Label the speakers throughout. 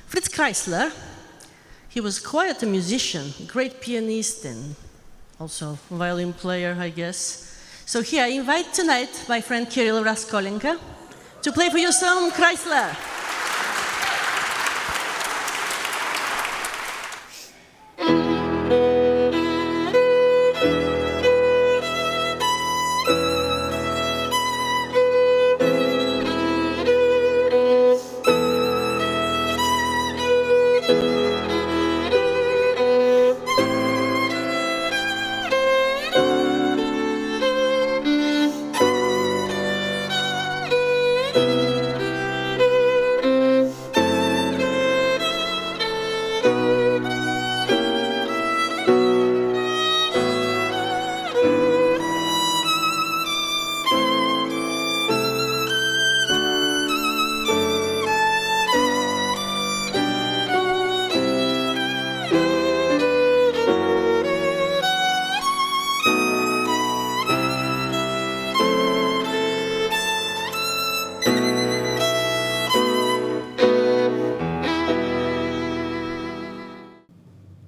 Speaker 1: Fritz Kreisler, he was quite a musician, a great pianist and also violin player, I guess. So here I invite tonight my friend Kirill Raskolenko to play for you some Kreisler.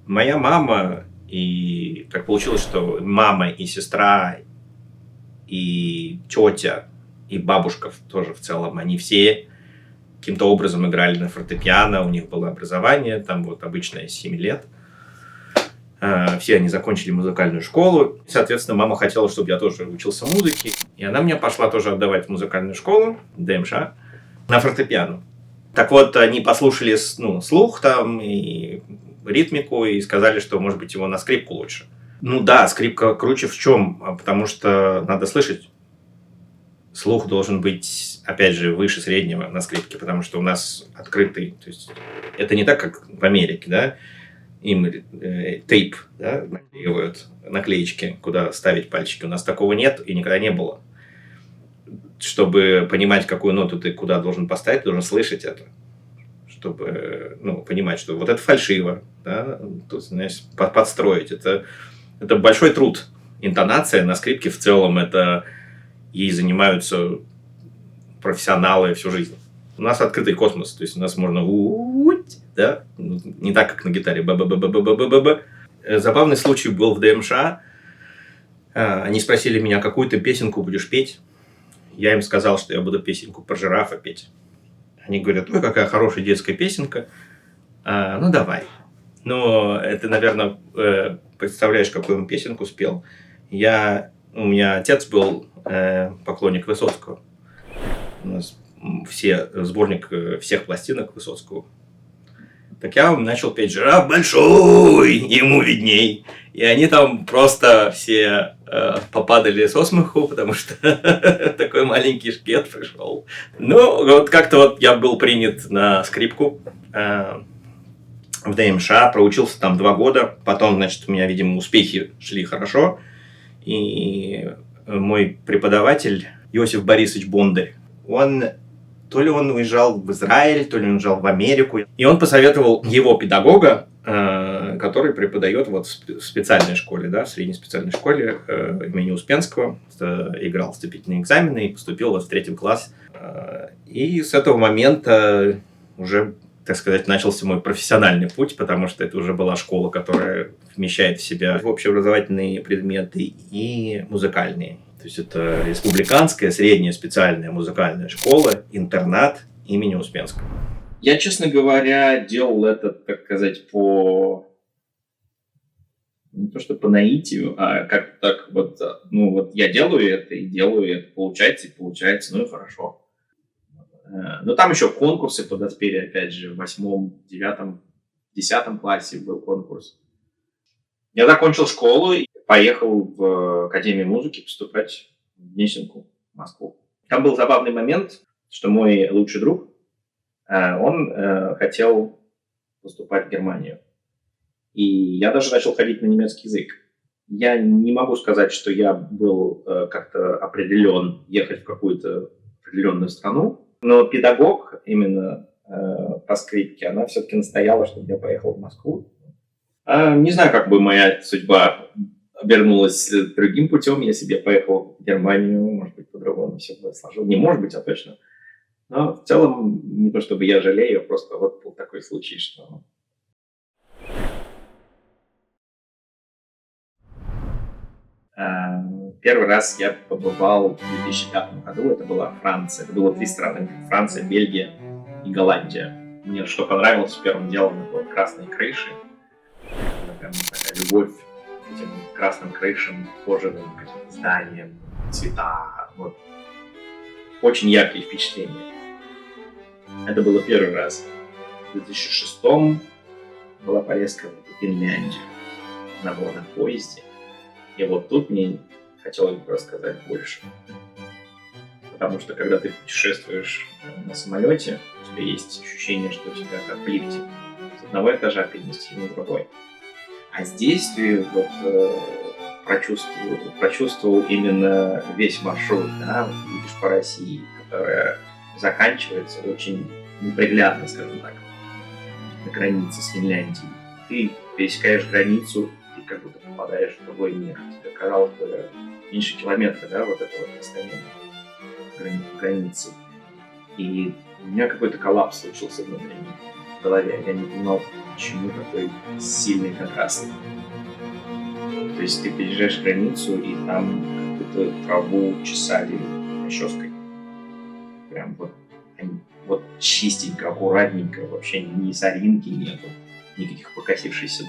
Speaker 2: Моя мама, и так получилось, что мама и сестра, и тетя, и бабушка тоже в целом, они все каким-то образом играли на фортепиано, у них было образование, там вот обычное 7 лет. Все они закончили музыкальную школу. Соответственно, мама хотела, чтобы я тоже учился музыке. И она меня пошла тоже отдавать в музыкальную школу, ДМШ, на фортепиано. Так вот, они послушали слух там и ритмику и сказали, что, может быть, его на скрипку лучше. Ну да, скрипка круче в чем? Потому что надо слышать. Слух должен быть, опять же, выше среднего на скрипке, потому что у нас открытый. То есть это не так, как в Америке, да? Им тейп, да, наклеивают наклеечки, куда ставить пальчики. У нас такого нет и никогда не было. Чтобы понимать, какую ноту ты куда должен поставить, ты должен слышать это. Чтобы понимать, что вот это фальшиво, да? Тут, знаешь, подстроить. Это большой труд. Интонация на скрипке в целом, это ей занимаются профессионалы всю жизнь. У нас открытый космос, то есть у нас можно да? Не так, как на гитаре. Забавный случай был в ДМШ. Они спросили меня, какую ты песенку будешь петь. Я им сказал, что я буду песенку про жирафа петь. Они говорят, ой, какая хорошая детская песенка. Ну, давай. Но это, наверное, представляешь, какую он песенку спел. У меня отец был поклонник Высоцкого. У нас сборник всех пластинок Высоцкого. Так я начал петь «Жираф большой, ему видней». И они там просто все попадали со смеху, потому что такой маленький шкет пришел. Ну, вот как-то вот я был принят на скрипку в ДМШ, проучился там 2 года. Потом, значит, у меня, видимо, успехи шли хорошо. И мой преподаватель Иосиф Борисович Бондарь, то ли он уезжал в Израиль, то ли он уезжал в Америку. И он посоветовал его педагога, который преподает вот в специальной школе, да, в средней специальной школе имени Успенского. Играл вступительные экзамены и поступил вот в 3 класс. И с этого момента уже, так сказать, начался мой профессиональный путь, потому что это уже была школа, которая вмещает в себя общеобразовательные предметы и музыкальные. То есть это республиканская средняя специальная музыкальная школа, интернат имени Успенского. Я, честно говоря, делал это, так сказать, не то что по наитию, а как так вот, я делаю это, получается, ну и хорошо. Но там еще конкурсы подоспели, опять же, в 8, 9, 10 классе был конкурс. Я закончил школу и поехал в Академию музыки поступать в Гнесинку, в Москву. Там был забавный момент, что мой лучший друг, он хотел поступать в Германию. И я даже начал ходить на немецкий язык. Я не могу сказать, что я был как-то определен ехать в какую-то определенную страну, но педагог именно по скрипке, она все-таки настояла, чтобы я поехал в Москву. Не знаю, как бы моя судьба обернулась другим путем. Я себе поехал в Германию, может быть, по-другому все бы сложилось. Не может быть, а точно. Но в целом, не то чтобы я жалею, просто вот был такой случай, что... Первый раз я побывал в 2005 году, это была Франция. Это было 3 страны: Франция, Бельгия и Голландия. Мне что понравилось первым делом, это вот красные крыши. Это прям такая любовь к этим красным крышам, кожаным каким-то зданиям, цвета. Вот. Очень яркие впечатления. Это было первый раз. В 2006 была поездка в Финляндию на водном поезде. И вот тут мне хотелось бы рассказать больше. Потому что когда ты путешествуешь на самолете, у тебя есть ощущение, что тебя как в лифте с одного этажа перенести на другой. А здесь ты вот прочувствовал именно весь маршрут, да, вот едешь по России, которая заканчивается очень неприглядно, скажем так, на границе с Финляндией. Ты пересекаешь границу, ты как будто попадаешь в другой мир. Тебе казалось бы меньше километра, да, вот это вот расстояние границы. И у меня какой-то коллапс случился внутренний в голове. Я не понимал, почему такой сильный контраст. То есть ты переезжаешь границу, и там какую-то траву чесали расческой. Прям вот чистенько, аккуратненько, вообще ни соринки нету, никаких покосившихся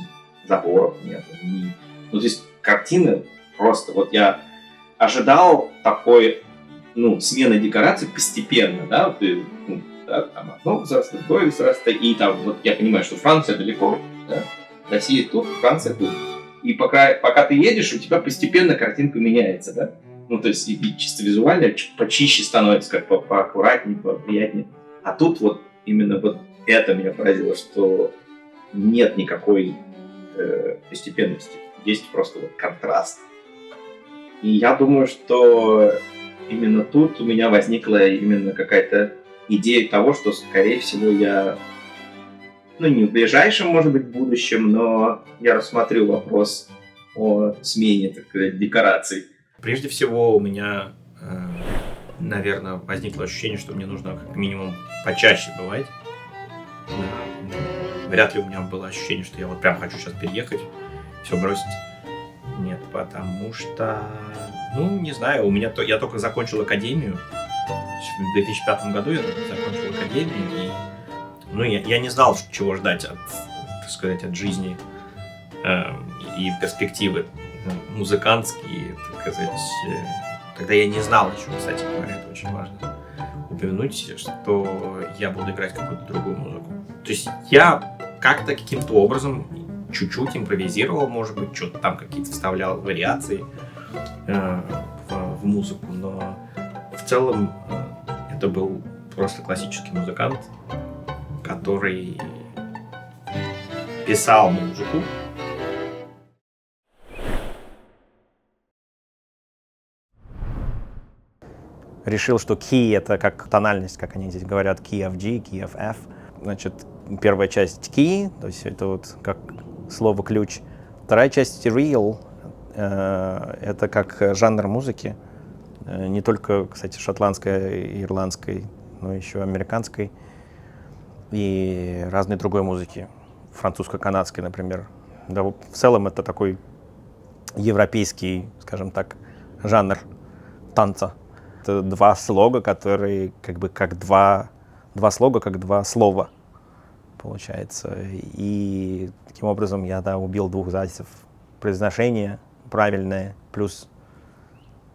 Speaker 2: заборов нету. Ну, то есть картина просто... Вот я ожидал такой, смены декораций постепенно, да, вот, да, там одно государство, другое государство, и там, вот я понимаю, что Франция далеко, да, Россия тут, Франция тут. И пока ты едешь, у тебя постепенно картинка меняется, да. Ну, то есть и чисто визуально почище становится, как поаккуратнее, поприятнее. А тут вот именно вот это меня поразило, что нет никакой постепенности. Есть просто вот контраст. И я думаю, что именно тут у меня возникла именно какая-то идея того, что, скорее всего, я, не в ближайшем, может быть, будущем, но я рассмотрю вопрос о смене, так сказать, декораций. Прежде всего, у меня, наверное, возникло ощущение, что мне нужно как минимум почаще бывать. Вряд ли у меня было ощущение, что я вот прям хочу сейчас переехать, все бросить. Нет, потому что, не знаю, я только закончил академию. В 2005 году я закончил академию, и я не знал, чего ждать от жизни и перспективы музыкантские, так сказать. Тогда я не знал еще, кстати говоря, это очень важно упомянуть, что я буду играть какую-то другую музыку. То есть я каким-то образом чуть-чуть импровизировал, может быть, что-то там какие-то вставлял вариации в музыку, но в целом это был просто классический музыкант, который писал музыку.
Speaker 3: Решил, что key — это как тональность, как они здесь говорят, key of G, key of F. Значит, первая часть key, то есть это вот как слово ключ. Вторая часть real, это как жанр музыки, не только, кстати, шотландской, ирландской, но еще американской и разной другой музыки, французско-канадской, например. Да, в целом это такой европейский, скажем так, жанр танца. Это два слога, которые как два слога, как два слова, получается. И таким образом я убил двух зайцев. Произношение правильное, плюс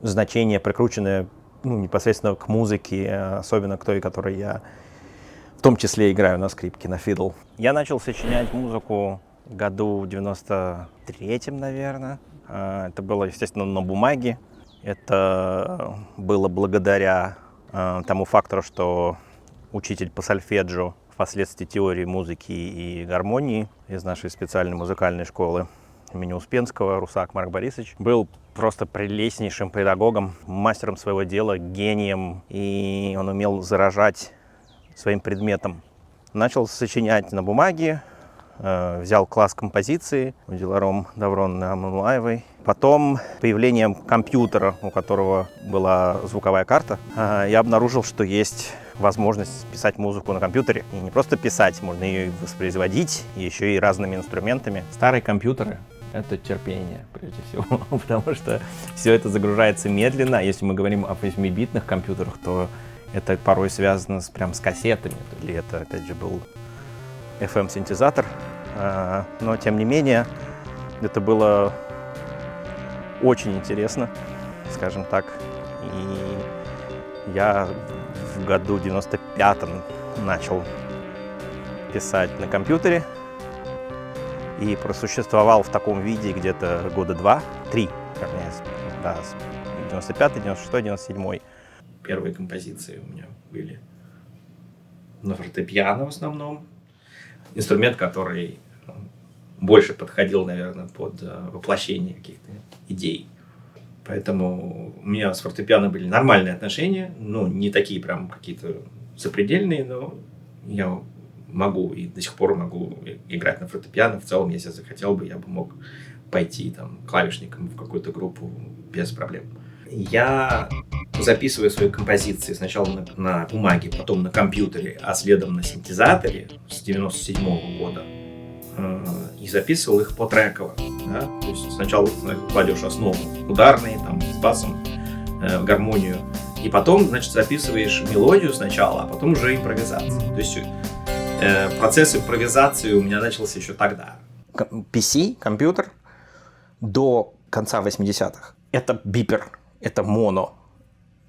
Speaker 3: значение прикрученное непосредственно к музыке, особенно к той, которой я в том числе играю на скрипке, на фидл. Я начал сочинять музыку в году в 93-м, наверное. Это было, естественно, на бумаге. Это было благодаря тому фактору, что учитель по сольфеджио, впоследствии теории музыки и гармонии из нашей специальной музыкальной школы имени Успенского, Русак Марк Борисович, был просто прелестнейшим педагогом, мастером своего дела, гением, и он умел заражать своим предметом. Начал сочинять на бумаге, взял класс композиции у Диларом Давронны Аманлаевой. Потом появлением компьютера, у которого была звуковая карта, я обнаружил, что есть возможность писать музыку на компьютере. И не просто писать, можно ее и воспроизводить, и еще и разными инструментами. Старые компьютеры — это терпение, прежде всего, потому что все это загружается медленно. Если мы говорим о 8-битных компьютерах, то это порой связано прям с кассетами. Или это, опять же, был FM-синтезатор. Но, тем не менее, это было очень интересно, скажем так. И я в году 95-м начал писать на компьютере и просуществовал в таком виде где-то года 2-3, вернее, да, 95-й, 96-й, 97-й.
Speaker 2: Первые композиции у меня были на фортепиано в основном. Инструмент, который больше подходил, наверное, под воплощение каких-то идей. Поэтому у меня с фортепиано были нормальные отношения, ну, не такие прям какие-то запредельные, но я могу и до сих пор могу играть на фортепиано. В целом, если захотел бы, я бы мог пойти там клавишником в какую-то группу без проблем. Я записываю свои композиции сначала на бумаге, потом на компьютере, а следом на синтезаторе с 97 года. И записывал их потреково. Да? То есть сначала кладешь основу ударные, там, с басом, гармонию, и потом, значит, записываешь мелодию сначала, а потом уже импровизацию. То есть процесс импровизации у меня начался еще тогда.
Speaker 3: PC, компьютер, до конца 80-х — это бипер, это моно.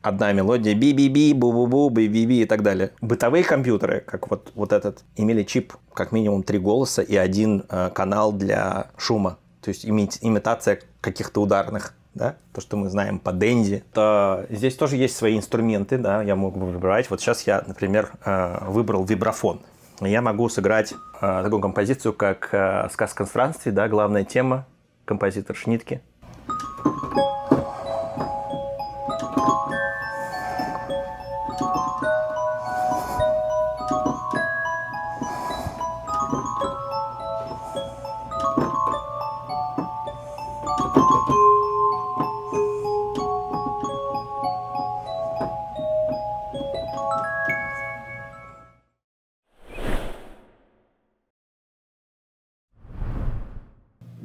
Speaker 3: Одна мелодия — би-би-би, бу-бу-бу, би-би-би и так далее. Бытовые компьютеры, как вот этот, имели чип, как минимум 3 голоса и один канал для шума. То есть имитация каких-то ударных, да, то, что мы знаем по Денди. Здесь тоже есть свои инструменты, да, я могу выбирать. Вот сейчас я, например, выбрал вибрафон. Я могу сыграть такую композицию, как «Сказка странствий», да, главная тема, композитор Шнитке.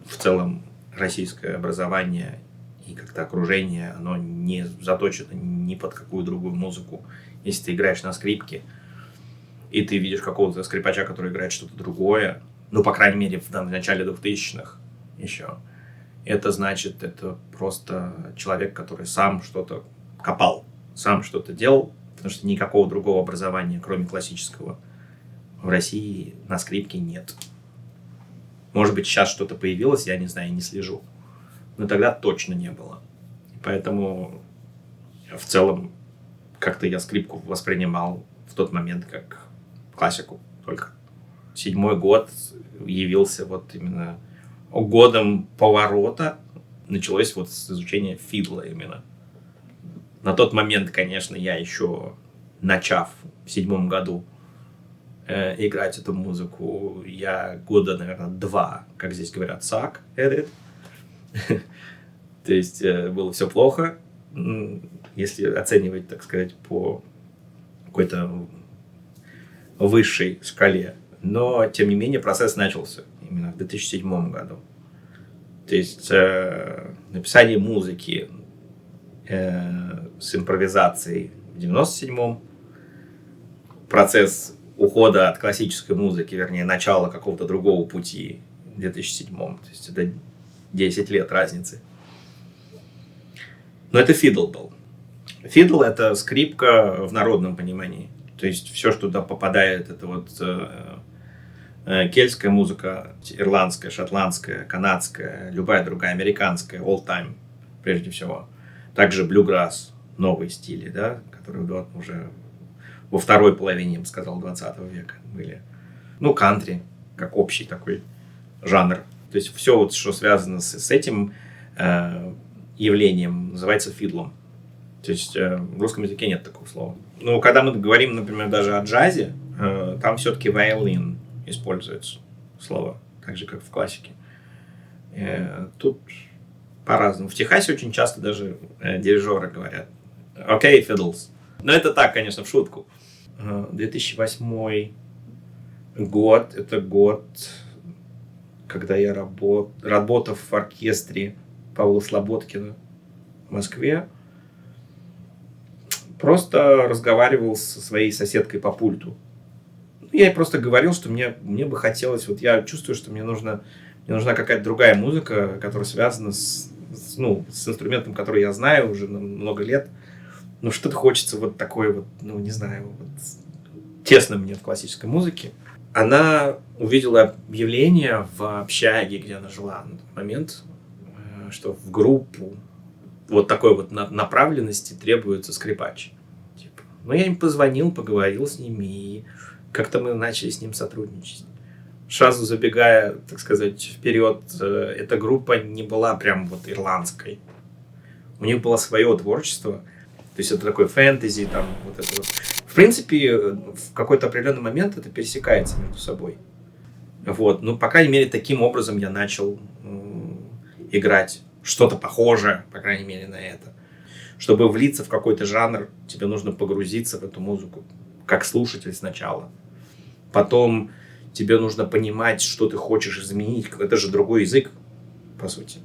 Speaker 2: В целом российское образование и как-то окружение, оно не заточено ни под какую другую музыку. Если ты играешь на скрипке, и ты видишь какого-то скрипача, который играет что-то другое, ну, по крайней мере, в начале 2000-х еще, это значит, это просто человек, который сам что-то копал, сам что-то делал, потому что никакого другого образования, кроме классического, в России на скрипке нет. Может быть, сейчас что-то появилось, я не знаю, не слежу. Но тогда точно не было. Поэтому в целом как-то я скрипку воспринимал в тот момент как классику только. 7-й год явился вот именно годом поворота. Началось вот с изучения фидла именно. На тот момент, конечно, я еще, начав в 7-м году играть эту музыку, я года, наверное, 2, как здесь говорят, suck at it. То есть было все плохо, если оценивать, так сказать, по какой-то высшей шкале. Но, тем не менее, процесс начался именно в 2007 году. То есть написание музыки с импровизацией в 97-м, процесс ухода от классической музыки, вернее, начала какого-то другого пути в 2007-м. То есть это 10 лет разницы. Но это фидл был. Фидл — это скрипка в народном понимании. То есть все, что туда попадает, это вот кельтская музыка, ирландская, шотландская, канадская, любая другая, американская, all time, прежде всего. Также блюграсс, новые стили, да, которые уже во второй половине, я бы сказал, 20 века были. Ну, кантри, как общий такой жанр. То есть все, вот, что связано с этим явлением, называется фидлом. То есть в русском языке нет такого слова. Ну, когда мы говорим, например, даже о джазе, там все-таки violin используется слово, так же, как в классике. Тут по-разному. В Техасе очень часто даже дирижеры говорят «Okay, fiddles». Но это так, конечно, в шутку. 2008 год. Это год, когда я работал в оркестре Павла Слободкина в Москве. Просто разговаривал со своей соседкой по пульту. Я ей просто говорил, что мне бы хотелось... Вот я чувствую, что мне нужна какая-то другая музыка, которая связана с инструментом, который я знаю уже много лет. Ну, что-то хочется вот такое вот, ну, не знаю, вот, тесно мне в классической музыке. Она увидела объявление в общаге, где она жила на тот момент, что в группу вот такой вот направленности требуется скрипач. Типа. Ну, я им позвонил, поговорил с ними, и как-то мы начали с ним сотрудничать. Сразу забегая, так сказать, вперед, эта группа не была прям вот ирландской. У них было свое творчество. То есть это такой фэнтези, там вот это вот. В принципе, в какой-то определенный момент это пересекается между собой. Вот. Ну, по крайней мере, таким образом я начал играть что-то похожее, по крайней мере, на это. Чтобы влиться в какой-то жанр, тебе нужно погрузиться в эту музыку, как слушатель сначала. Потом тебе нужно понимать, что ты хочешь изменить. Это же другой язык, по сути.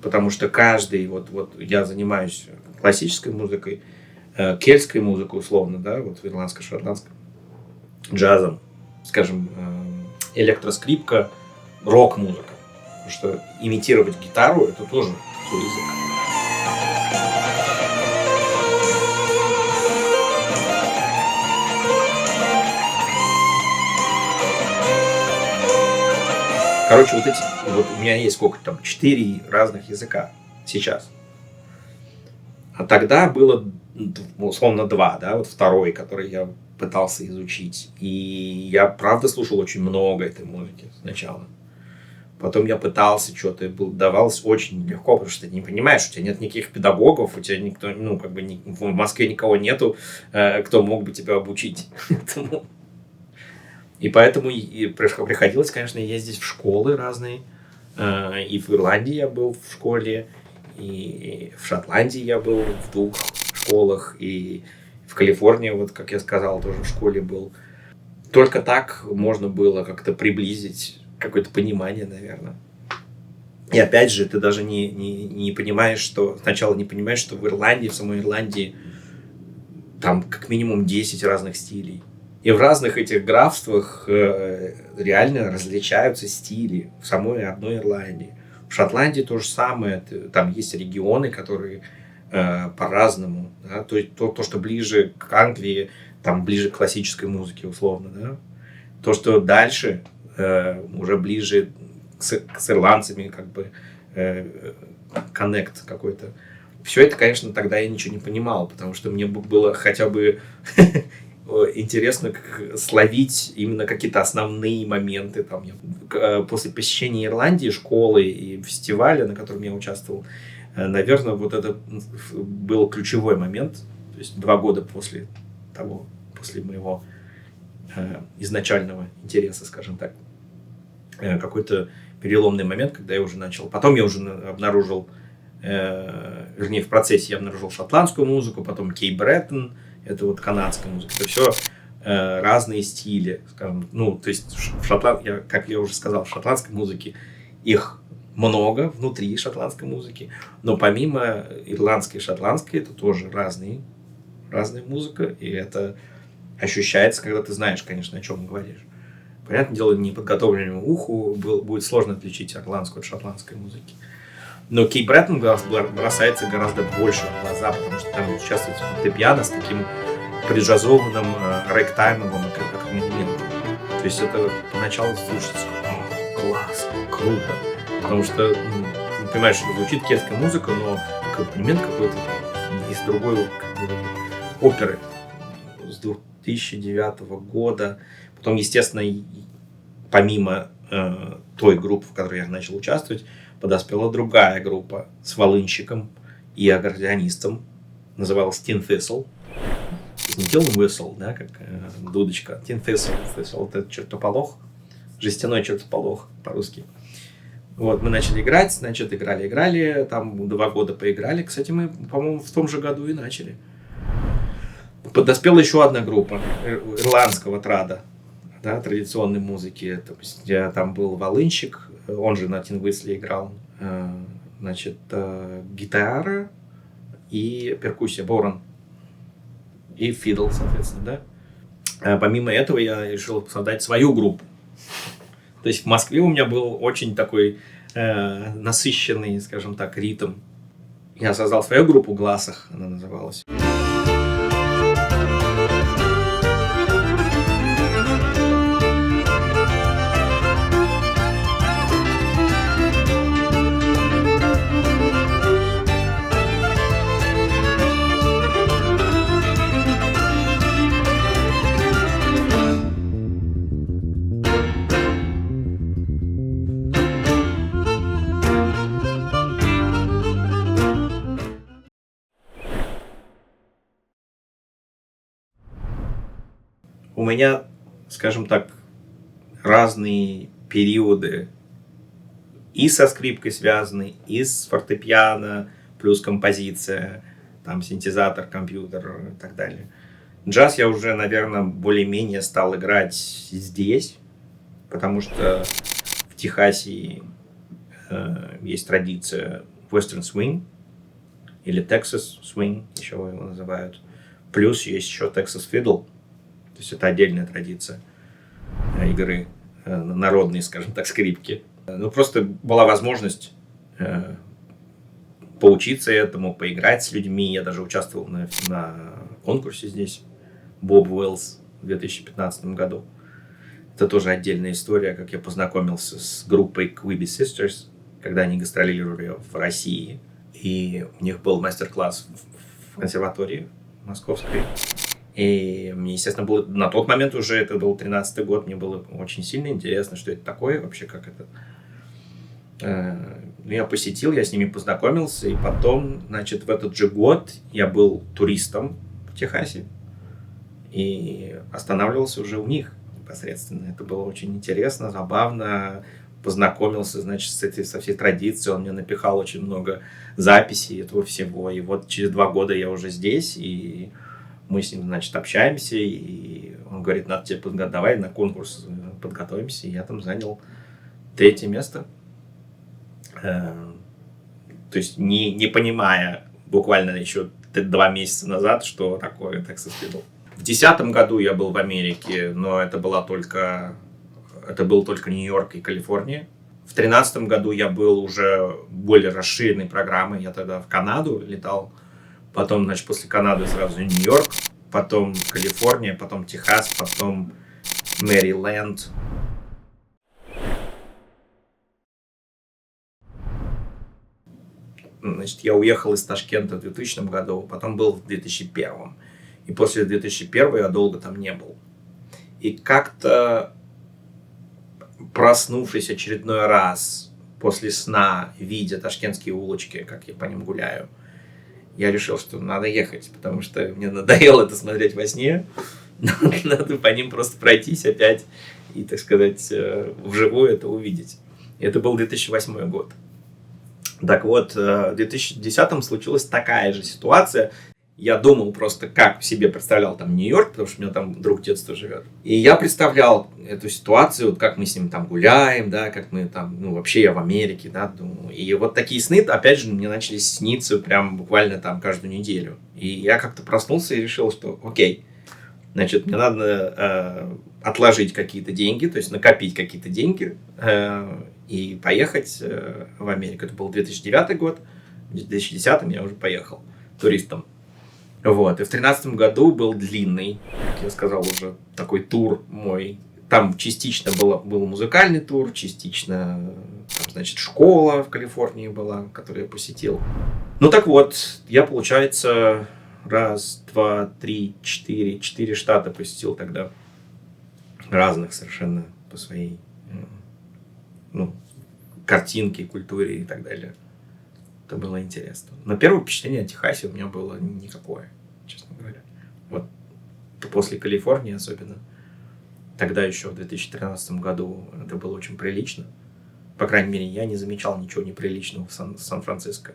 Speaker 2: Потому что каждый, вот я занимаюсь классической музыкой, кельтской музыкой, условно, да, вот ирландско-шотландской, джазом, скажем, электроскрипка, рок-музыка. Потому что имитировать гитару — это тоже свой язык. Короче, вот у меня есть сколько там, 4 разных языка сейчас. А тогда было, условно, 2, да, вот второй, который я пытался изучить. И я, правда, слушал очень много этой музыки сначала. Потом я пытался что-то, давалось очень легко, потому что ты не понимаешь, у тебя нет никаких педагогов, у тебя никто, в Москве никого нету, кто мог бы тебя обучить этому. И поэтому приходилось, конечно, ездить в школы разные. И в Ирландии я был в школе, и в Шотландии я был в 2 школах, и в Калифорнии, вот как я сказал, тоже в школе был. Только так можно было как-то приблизить какое-то понимание, наверное. И опять же, ты даже не понимаешь, что... Сначала не понимаешь, что в Ирландии, в самой Ирландии, там как минимум 10 разных стилей. И в разных этих графствах реально различаются стили в самой одной Ирландии. В Шотландии то же самое. Там есть регионы, которые по-разному. Да? То, что ближе к Англии, там ближе к классической музыке, условно. Да? То, что дальше, уже ближе с ирландцами, как бы коннект какой-то. Все это, конечно, тогда я ничего не понимал, потому что мне было хотя бы... интересно словить именно какие-то основные моменты. Там, после посещения Ирландии, школы и фестиваля, на котором я участвовал, наверное, вот это был ключевой момент. То есть 2 года после моего изначального интереса, скажем так. Какой-то переломный момент, когда я уже начал. Потом я уже обнаружил, вернее, в процессе я обнаружил шотландскую музыку, потом Кей Бреттон. Это вот канадская музыка. Это все разные стили, скажем. Ну, то есть, как я уже сказал, в шотландской музыке их много внутри шотландской музыки. Но помимо ирландской и шотландской, это тоже разная музыка. И это ощущается, когда ты знаешь, конечно, о чем говоришь. Понятное дело, неподготовленному уху будет сложно отличить ирландскую от шотландской музыки. Но Кей Бреттон бросается гораздо больше в глаза, потому что там участвует фортепиано с таким преджазованным рэктаймовым аккомпанементом. То есть это поначалу слушается класс, круто. Потому что, ты понимаешь, что звучит кельтская музыка, но аккомпанемент какой-то из другой оперы с 2009 года. Потом, естественно, помимо той группы, в которой я начал участвовать, подоспела другая группа с волынщиком и аккордеонистом. Называлась Tin Thistle. Не Tin Whistle, да, как дудочка. Tin Thistle. Thistle — это чертополох. Жестяной чертополох по-русски. Вот, мы начали играть, значит, играли. Там 2 года поиграли. Кстати, мы, по-моему, в том же году и начали. Подоспела еще одна группа ирландского трада, да, традиционной музыки. То есть там был волынщик, он же на тин-висле играл, значит, гитара и перкуссия, борон и фидл, соответственно, да. Помимо этого я решил создать свою группу. То есть в Москве у меня был очень такой насыщенный, скажем так, ритм. Я создал свою группу «Гласах», она называлась. У меня, скажем так, разные периоды и со скрипкой связаны, и с фортепиано, плюс композиция, там синтезатор, компьютер и так далее. Джаз я уже, наверное, более-менее стал играть здесь, потому что в Техасе есть традиция Western Swing или Texas Swing, еще его называют. Плюс есть еще Texas Fiddle. То есть это отдельная традиция игры народной, скажем так, скрипки. Ну, просто была возможность поучиться этому, поиграть с людьми. Я даже участвовал на конкурсе здесь, Bob Wells, в 2015 году. Это тоже отдельная история, как я познакомился с группой Quibi Sisters, когда они гастролировали в России. И у них был мастер-класс в консерватории московской. И мне, естественно, было на тот момент уже, это был 13-й год, мне было очень сильно интересно, что это такое, вообще как это. Я посетил, я с ними познакомился, и потом, значит, в этот же год я был туристом в Техасе и останавливался уже у них непосредственно. Это было очень интересно, забавно. Познакомился, значит, со всей традицией, он мне напихал очень много записей этого всего. И вот через 2 года я уже здесь, и мы с ним, значит, общаемся, и он говорит, надо тебе давай на конкурс подготовимся. И я там занял 3-е место. То есть не понимая буквально еще 2 месяца назад, что такое Texas Fiddle. В 2010 году я был в Америке, но это был только Нью-Йорк и Калифорния. В 2013 году я был уже более расширенной программой. Я тогда в Канаду летал. Потом, значит, после Канады сразу Нью-Йорк. Потом Калифорния, потом Техас, потом Мэриленд. Значит, я уехал из Ташкента в 2000 году, потом был в 2001. И после 2001 я долго там не был. И как-то, проснувшись очередной раз после сна, видя ташкентские улочки, как я по ним гуляю, я решил, что надо ехать, потому что мне надоело это смотреть во сне. Надо по ним просто пройтись опять и, так сказать, вживую это увидеть. И это был 2008 год. Так вот, в 2010 случилась такая же ситуация. Я думал просто, как себе представлял там Нью-Йорк, потому что у меня там друг детства живет. И я представлял эту ситуацию, вот как мы с ним там гуляем, да, как мы там, ну, вообще я в Америке, да, думаю. И вот такие сны, опять же, мне начали сниться прям буквально там каждую неделю. И я как-то проснулся и решил, что окей, значит, мне надо отложить какие-то деньги, то есть накопить какие-то деньги и поехать в Америку. Это был 2009 год, в 2010 я уже поехал туристом. Вот, и в 2013 году был длинный, как я сказал, уже такой тур мой. Там частично был музыкальный тур, частично, там, значит, школа в Калифорнии была, которую я посетил. Ну так вот, я, получается, 1, 2, 3, 4 штата посетил тогда. Разных совершенно по своей, ну, картинке, культуре и так далее. Это было интересно. Но первое впечатление о Техасе у меня было никакое, честно говоря. Вот после Калифорнии особенно. Тогда еще в 2013 году это было очень прилично. По крайней мере, я не замечал ничего неприличного в Сан-Франциско.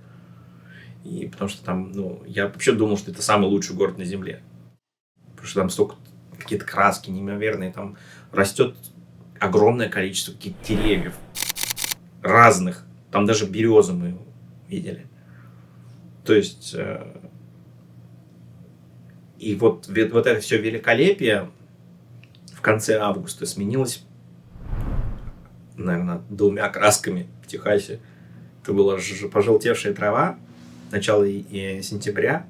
Speaker 2: И потому что там, ну, я вообще думал, что это самый лучший город на земле. Потому что там столько какие-то краски неимоверные, там растет огромное количество каких-то деревьев разных. Там даже березы мы видели. То есть, и вот это все великолепие в конце августа сменилось, наверное, 2 красками в Техасе. Это была пожелтевшая трава, начало сентября.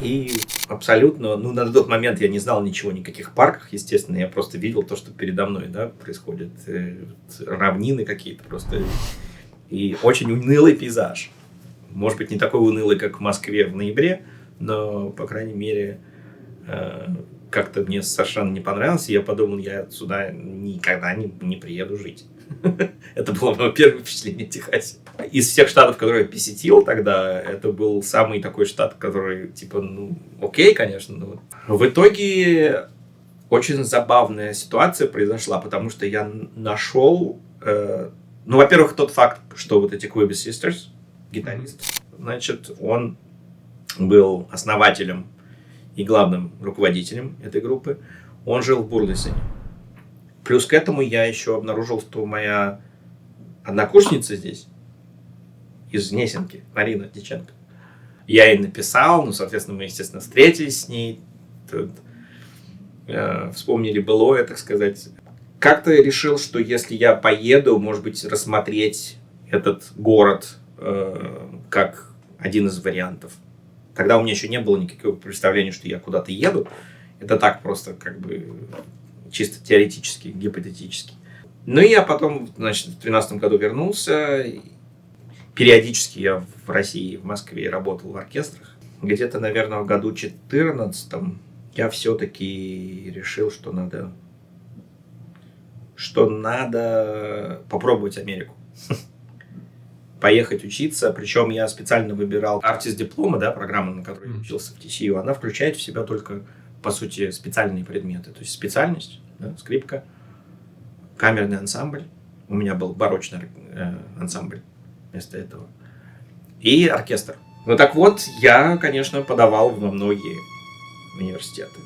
Speaker 2: И абсолютно, на тот момент я не знал ничего, никаких парках, естественно, я просто видел то, что передо мной, да, происходит, равнины какие-то просто, и очень унылый пейзаж. Может быть, не такой унылый, как в Москве в ноябре, но, по крайней мере, как-то мне совершенно не понравилось, и я подумал, я сюда никогда не приеду жить. Это было мое первое впечатление о Техасе. Из всех штатов, которые я посетил тогда, это был самый такой штат, который, типа, окей, конечно. Но... В итоге очень забавная ситуация произошла, потому что я нашел... во-первых, тот факт, что вот эти Quibi Sisters, гитарист, значит, он был основателем и главным руководителем этой группы. Он жил в Бурлесене. Плюс к этому я еще обнаружил, что моя однокурсница здесь, из Несенки, Марина Диченко. Я ей написал, соответственно, мы, естественно, встретились с ней, вспомнили былое, так сказать. Как-то решил, что если я поеду, может быть, рассмотреть этот город как один из вариантов. Тогда у меня еще не было никакого представления, что я куда-то еду. Это так просто, как бы, чисто теоретически, гипотетически. Ну и я потом, значит, в 2013 году вернулся. Периодически я в России, в Москве работал в оркестрах. Где-то, наверное, в году 2014 я все-таки решил, что надо попробовать Америку. Поехать учиться. Причем я специально выбирал артист-диплома, да, программа, на которой я учился в TCU. Она включает в себя только, по сути, специальные предметы. То есть специальность, да, скрипка, камерный ансамбль. У меня был барочный ансамбль вместо этого. И оркестр. Так вот, я, конечно, подавал во многие университеты.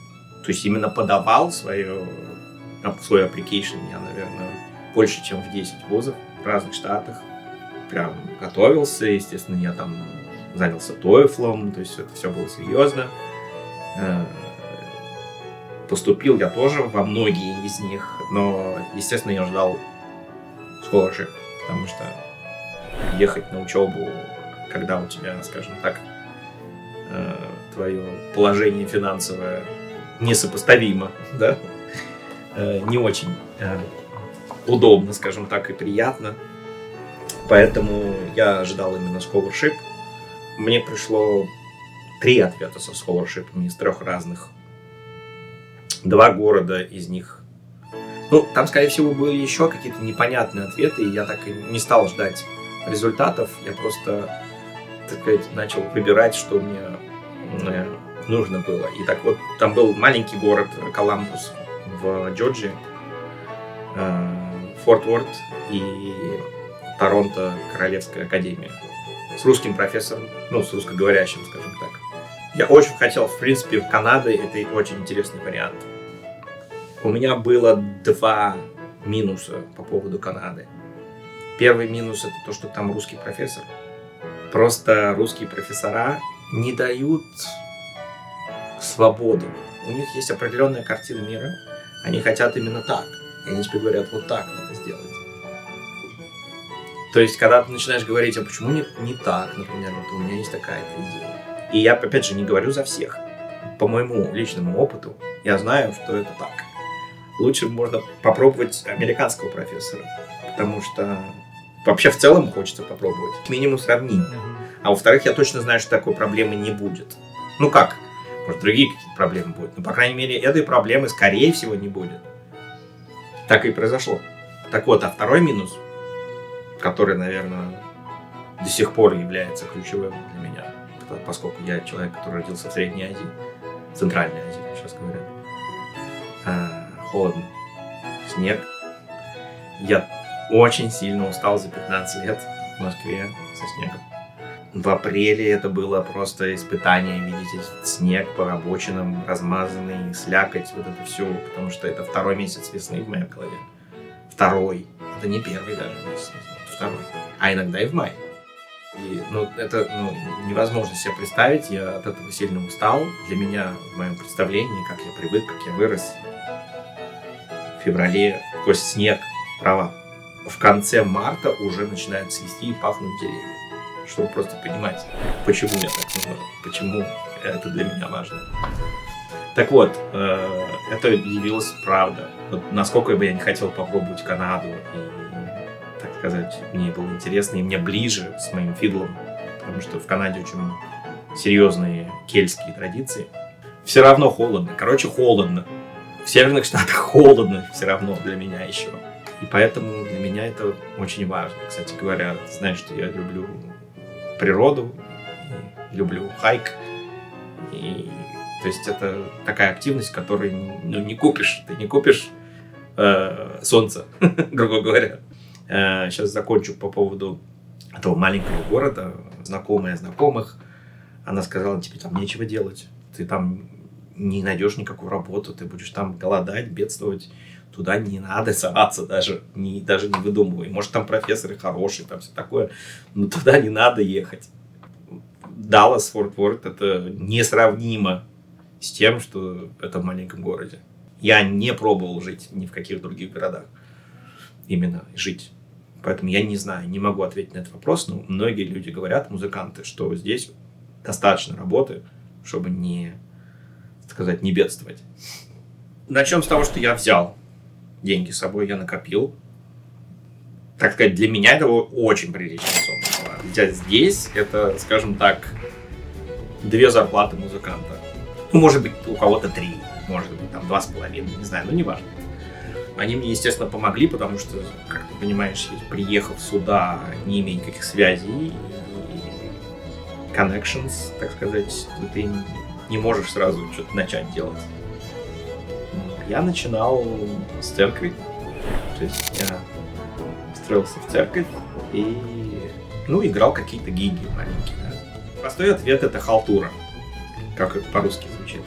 Speaker 2: То есть именно подавал свой application я, наверное, больше, чем в 10 вузов в разных штатах. Прям готовился, естественно, я там занялся TOEFL, то есть это все было серьезно. Поступил я тоже во многие из них, но, естественно, я ждал scholarship, потому что ехать на учебу, когда у тебя, скажем так, твое положение финансовое несопоставимо, да, не очень удобно, скажем так, и приятно. Поэтому я ожидал именно scholarship. Мне пришло 3 ответа со scholarship из 3 разных. 2 города из них. Там, скорее всего, были еще какие-то непонятные ответы, и я так и не стал ждать результатов. Я просто, так сказать, начал выбирать, что мне нужно было. И так вот, там был маленький город Коламбус в Джорджии, Форт Уорт и Торонто Королевская академия. С русским профессором, с русскоговорящим, скажем так. Я очень хотел, в принципе, в Канаде, это очень интересный вариант. У меня было 2 минуса по поводу Канады. Первый минус — это то, что там русский профессор. Просто русские профессора не дают свободу. У них есть определенная картина мира. Они хотят именно так. И они тебе говорят, вот так надо сделать. То есть, когда ты начинаешь говорить, а почему не так, например, вот у меня есть такая-то идея. И я, опять же, не говорю за всех. По моему личному опыту я знаю, что это так. Лучше можно попробовать американского профессора, потому что вообще в целом хочется попробовать. Минимум сравнить. А во-вторых, я точно знаю, что такой проблемы не будет. Как? Может, другие какие-то проблемы будут. Но, по крайней мере, этой проблемы, скорее всего, не будет. Так и произошло. Так вот, а второй минус, который, наверное, до сих пор является ключевым для меня, поскольку я человек, который родился в Средней Азии, Центральной Азии, сейчас говорят. Холодно, снег. Я очень сильно устал за 15 лет в Москве со снегом. В апреле это было просто испытание, видеть этот снег по обочинам, размазанный, слякоть, вот это все, потому что это второй месяц весны в моей голове. Второй. Это не первый даже месяц, это второй. А иногда и в мае. И, это невозможно себе представить, я от этого сильно устал. Для меня, в моем представлении, как я привык, как я вырос, в феврале, то есть снег, трава. В конце марта уже начинает цвести и пахнуть деревья. Чтобы просто понимать, почему я так думаю, почему это для меня важно. Так вот, это явилась правда. Вот насколько бы я не хотел попробовать Канаду, и, так сказать, мне было интересно, и мне ближе с моим фидлом, потому что в Канаде очень серьезные кельтские традиции. Все равно холодно. Короче, холодно. В северных штатах холодно все равно для меня еще. И поэтому для меня это очень важно. Кстати говоря, ты знаешь, что я люблю природу, люблю хайк. И, то есть это такая активность, которую не купишь. Ты не купишь солнце, грубо говоря. Сейчас закончу по поводу этого маленького города. Знакомая знакомых. Она сказала, тебе там нечего делать. Ты там не найдешь никакую работу, ты будешь там голодать, бедствовать. Туда не надо соваться даже не выдумывай. Может, там профессоры хорошие, там все такое, но туда не надо ехать. Даллас, Форт Уорт — это несравнимо с тем, что это в маленьком городе. Я не пробовал жить ни в каких других городах. Именно жить. Поэтому я не знаю, не могу ответить на этот вопрос, но многие люди говорят, музыканты, что здесь достаточно работы, чтобы не бедствовать. Начнем с того, что я взял деньги с собой, я накопил. Так сказать, для меня это очень приличная сумма. Хотя здесь это, скажем так, 2 зарплаты музыканта. Может быть, у кого-то 3, может быть, там 2,5, не знаю, но не важно. Они мне, естественно, помогли, потому что, как ты понимаешь, приехав сюда, не имея никаких связей, connections, так сказать, ты не можешь сразу что-то начать делать. Я начинал с церкви, то есть я встроился в церковь и играл какие-то гиги маленькие. Да? Простой ответ — это халтура, как это по-русски звучит.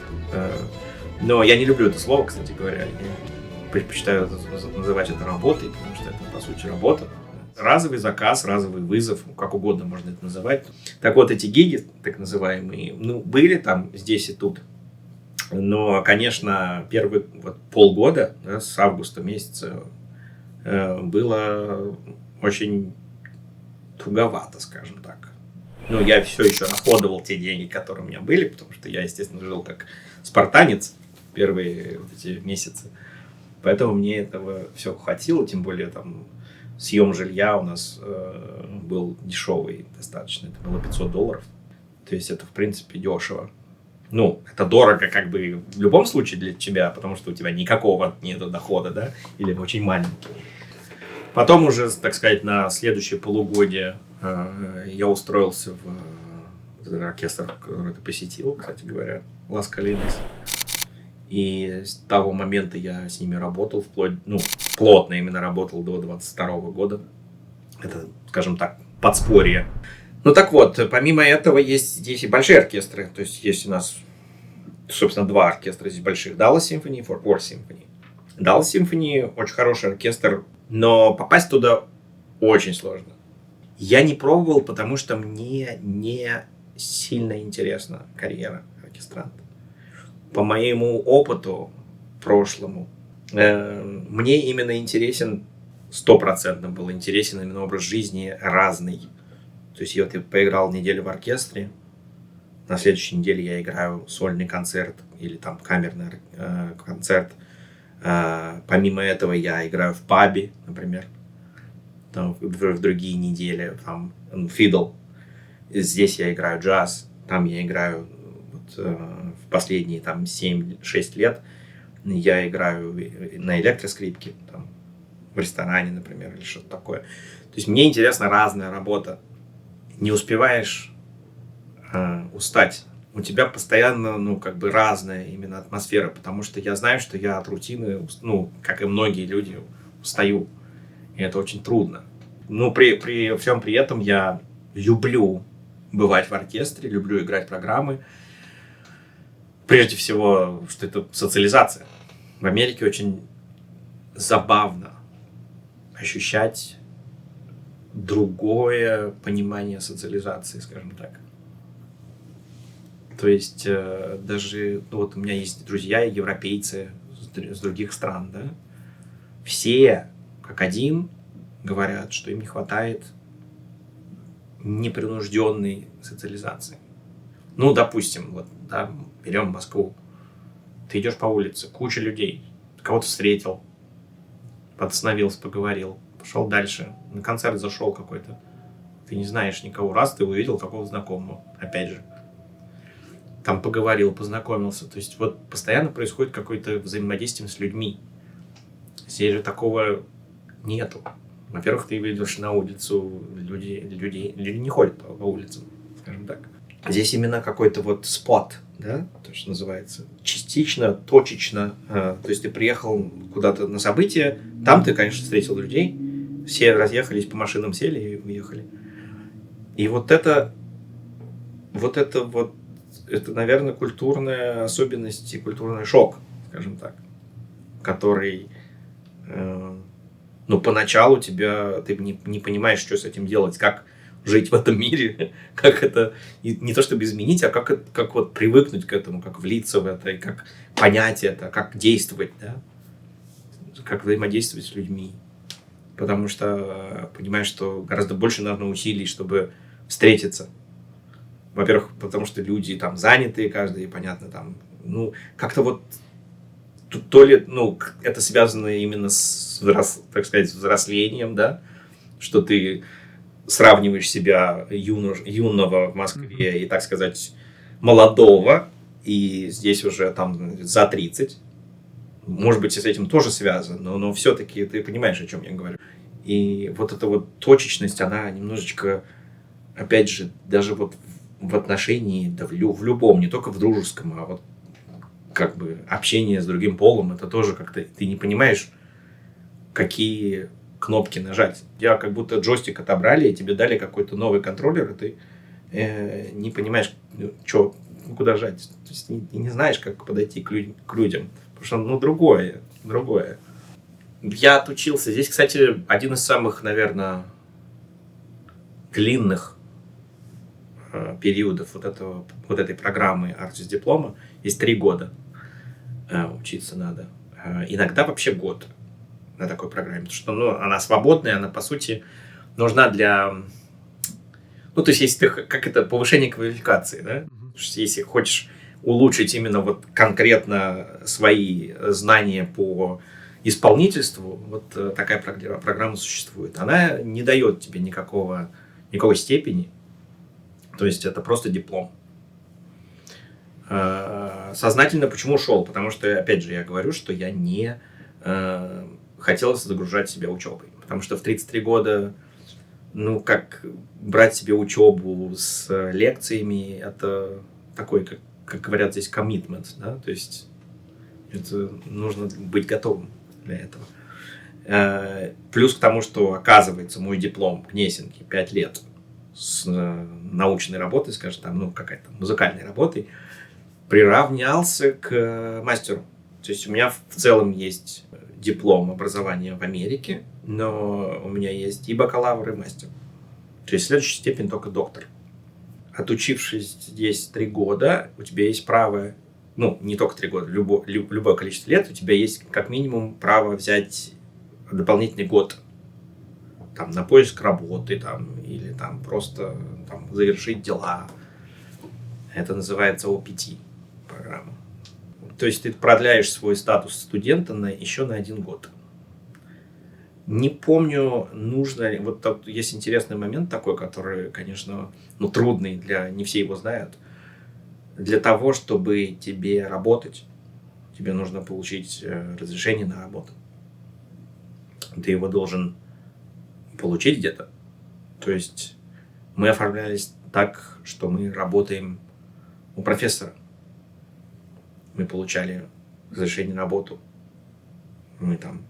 Speaker 2: Но я не люблю это слово, кстати говоря. Я предпочитаю называть это работой, потому что это, по сути, работа. Разовый заказ, разовый вызов, как угодно можно это называть. Так вот, эти гиги, так называемые, были там здесь и тут. Но, конечно, первые полгода, да, с августа месяца, было очень туговато, скажем так. Я все еще расходовал те деньги, которые у меня были, потому что я, естественно, жил как спартанец первые эти месяцы. Поэтому мне этого все хватило, тем более там съем жилья у нас был дешевый достаточно, это было $500. То есть это, в принципе, дешево. Это дорого как бы в любом случае для тебя, потому что у тебя никакого нет дохода, да, или очень маленький. Потом уже, так сказать, на следующее полугодие я устроился в оркестр, который ты посетил, кстати говоря, Лас Калинас. И с того момента я с ними работал, плотно именно работал до 22 года. Это, скажем так, подспорье. Так вот, помимо этого есть здесь и большие оркестры. То есть есть у нас, собственно, 2 оркестра здесь больших. Dallas Symphony и Fort Worth Symphony. Dallas Symphony очень хороший оркестр, но попасть туда очень сложно. Я не пробовал, потому что мне не сильно интересна карьера оркестранта. По моему опыту прошлому, мне именно интересен, 100% был интересен именно образ жизни разный. То есть я поиграл неделю в оркестре, на следующей неделе я играю сольный концерт или там камерный концерт. Помимо этого я играю в пабе, например, там, в другие недели, там фидл. Здесь я играю джаз, там я играю в последние там 7-6 лет я играю на электроскрипке, там, в ресторане, например, или что-то такое. То есть мне интересна разная работа. Не успеваешь устать. У тебя постоянно, разная именно атмосфера, потому что я знаю, что я от рутины, как и многие люди, устаю. И это очень трудно. При всем при этом я люблю бывать в оркестре, люблю играть программы. Прежде всего, что это социализация. В Америке очень забавно ощущать другое понимание социализации, скажем так. То есть даже вот у меня есть друзья европейцы с других стран, да, все как один говорят, что им не хватает непринужденной социализации. Ну, допустим, вот, да, берем Москву. Ты идешь по улице, куча людей, кого-то встретил, остановился, поговорил, пошел дальше, на концерт зашел какой-то. Ты не знаешь никого, раз ты увидел какого-то знакомого, опять же. Там поговорил, познакомился. То есть вот постоянно происходит какое-то взаимодействие с людьми. Здесь же такого нету. Во-первых, ты выйдешь на улицу, люди не ходят по улицам, скажем так. Здесь именно какой-то вот спот, да, то, что называется, частично, точечно. То есть ты приехал куда-то на событие, там ты, конечно, встретил людей, все разъехались по машинам, сели и уехали. И это, наверное, культурная особенность и культурный шок, скажем так, который, поначалу ты не понимаешь, что с этим делать, как жить в этом мире, как это, не то чтобы изменить, а как вот привыкнуть к этому, как влиться в это, и как понять это, как действовать, да, как взаимодействовать с людьми. Потому что понимаешь, что гораздо больше нужно усилий, чтобы встретиться. Во-первых, потому что люди там занятые, каждый, понятно, там, как-то вот то ли, это связано именно с, так сказать, взрослением, да, что ты сравниваешь себя юного в Москве и, так сказать, молодого, и здесь уже там за 30. Может быть, с этим тоже связано, но все-таки ты понимаешь, о чем я говорю. И вот эта вот точечность, она немножечко, опять же, даже вот в отношении, да, в любом, не только в дружеском, а вот как бы общение с другим полом, это тоже как-то ты не понимаешь, какие кнопки нажать. Я как будто джойстик отобрали, и тебе дали какой-то новый контроллер, и ты не понимаешь, куда жать. То есть не знаешь, как подойти к людям. Потому что, другое. Я отучился. Здесь, кстати, один из самых, наверное, длинных периодов вот этой программы Artist диплома. Есть 3 года. Учиться надо. Иногда вообще год на такой программе. Потому что она свободная, она, по сути, нужна для... то есть, если ты... Как это? Повышение квалификации, да? Потому что если хочешь улучшить именно вот конкретно свои знания по исполнительству, вот такая программа существует. Она не дает тебе никакой степени. То есть, это просто диплом. Сознательно почему шел? Потому что, опять же, я говорю, что я не хотел загружать себя учебой. Потому что в 33 года, как брать себе учебу с лекциями, это такой, как говорят здесь, commitment, да, то есть это нужно быть готовым для этого. Плюс к тому, что, оказывается, мой диплом Гнесинки 5 лет с научной работой, скажем, там, какая-то музыкальной работой, приравнялся к мастеру. То есть у меня в целом есть диплом образования в Америке, но у меня есть и бакалавр, и мастер. То есть следующая степень только доктор. Отучившись здесь 3 года, у тебя есть право, не только 3 года, любое количество лет, у тебя есть как минимум право взять дополнительный год там, на поиск работы там, или там, просто там, завершить дела. Это называется OPT программа. То есть ты продляешь свой статус студента еще на 1 год. Не помню, нужно ли... Вот тут есть интересный момент такой, который, конечно, трудный, не все его знают. Для того, чтобы тебе работать, тебе нужно получить разрешение на работу. Ты его должен получить где-то. То есть мы оформлялись так, что мы работаем у профессора. Мы получали разрешение на работу. Мы там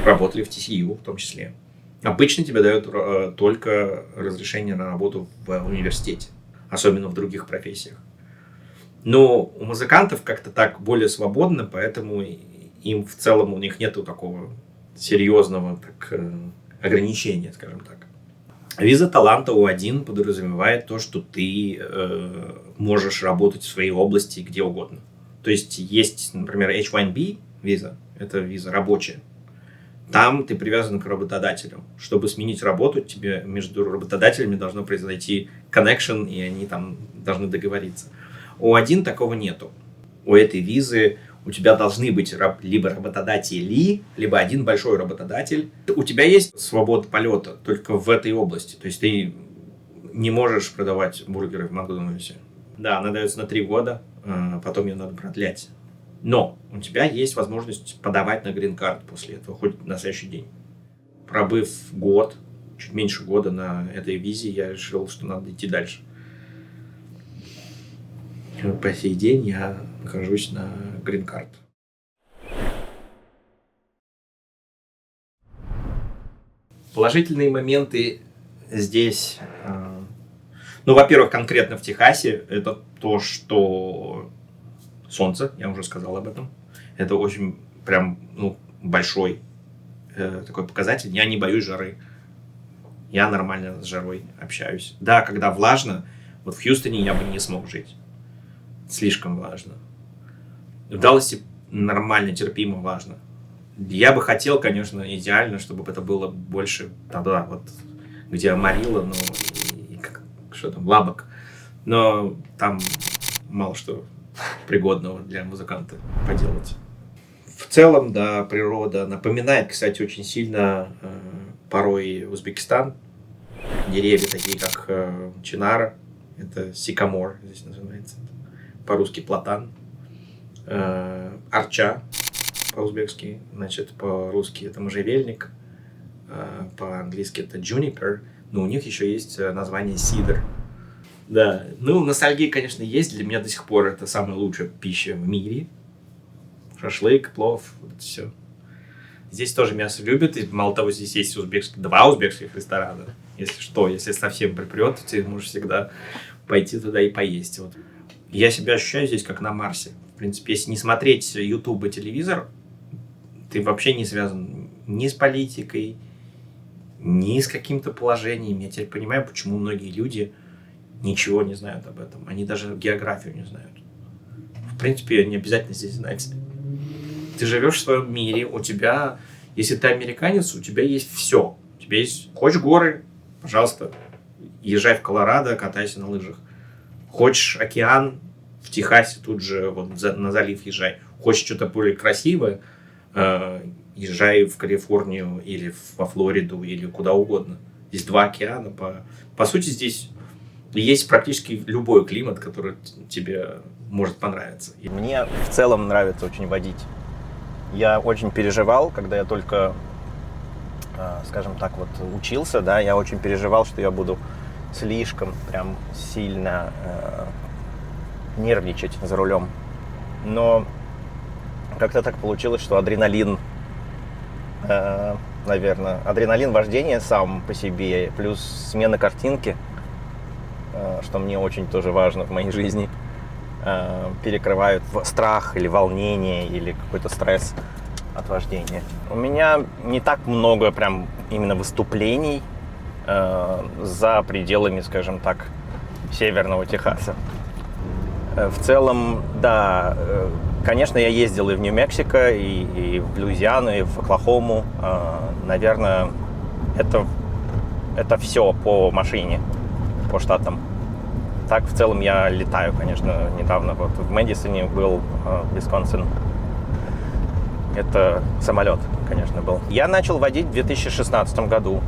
Speaker 2: работали в TCU в том числе. Обычно тебе дают только разрешение на работу в университете. особенно в других профессиях. Но у музыкантов как-то так более свободно, поэтому им в целом у них нету такого серьезного ограничения, скажем так. Виза таланта У1 подразумевает то, что ты можешь работать в своей области где угодно. То есть, например, H1B виза, это виза рабочая. Там ты привязан к работодателю. Чтобы сменить работу, тебе между работодателями должно произойти connection, и они там должны договориться. У У1 такого нету. У этой визы у тебя должны быть либо работодатели, либо один большой работодатель. У тебя есть свобода полета только в этой области. То есть ты не можешь продавать бургеры в Макдональдсе. Да, она дается на 3 года, потом ее надо продлять. Но у тебя есть возможность подавать на грин-карт после этого, хоть на следующий день. Пробыв год, чуть меньше года на этой визе, я решил, что надо идти дальше. По сей день я нахожусь на грин-карт. Положительные моменты здесь, во-первых, конкретно в Техасе, это то, что солнце, я уже сказал об этом. Это очень прям большой такой показатель. Я не боюсь жары. Я нормально с жарой общаюсь. Да, когда влажно, вот в Хьюстоне я бы не смог жить. Слишком влажно. В Далласе нормально, терпимо влажно. Я бы хотел, конечно, идеально, чтобы это было больше тогда, вот, где Амарилла, что там, Лабок. Но там мало что пригодного для музыканта поделать. В целом, да, природа напоминает, кстати, очень сильно порой Узбекистан. Деревья такие, как чинара, это сикамор здесь называется, по-русски платан. Арча по-узбекски, значит, по-русски это можжевельник, по-английски это juniper, но у них еще есть название сидр. Да, ностальгия, конечно, есть. Для меня до сих пор это самая лучшая пища в мире. Шашлык, плов, вот все. Здесь тоже мясо любят. И мало того, здесь есть 2 узбекских ресторана. Если совсем припрет, ты можешь всегда пойти туда и поесть. Вот. Я себя ощущаю здесь как на Марсе. В принципе, если не смотреть YouTube и телевизор, ты вообще не связан ни с политикой, ни с каким-то положением. Я теперь понимаю, почему многие люди ничего не знают об этом. Они даже географию не знают. В принципе, не обязательно здесь знать. Ты живешь в своем мире, у тебя, если ты американец, у тебя есть все. У тебя есть, хочешь горы, пожалуйста, езжай в Колорадо, катайся на лыжах. Хочешь океан, в Техасе тут же на залив езжай. Хочешь что-то более красивое, езжай в Калифорнию или во Флориду или куда угодно. Здесь 2 океана. По сути, здесь есть практически любой климат, который тебе может понравиться.
Speaker 3: Мне в целом нравится очень водить. Я очень переживал, когда я только, скажем так, учился, да, я очень переживал, что я буду слишком прям сильно нервничать за рулем. Но как-то так получилось, что адреналин, наверное, адреналин вождения сам по себе, плюс смена картинки, что мне очень тоже важно в моей жизни, перекрывают страх или волнение, или какой-то стресс от вождения. У меня не так много прям именно выступлений за пределами, скажем так, северного Техаса. В целом, да, конечно, я ездил и в Нью-Мексико, и в Луизиану, и в Оклахому. Наверное, это все по машине, по штатам. Так, в целом, я летаю, конечно, недавно. В Мэдисоне был, Висконсин. Это самолет, конечно, был. Я начал водить в 2016 году.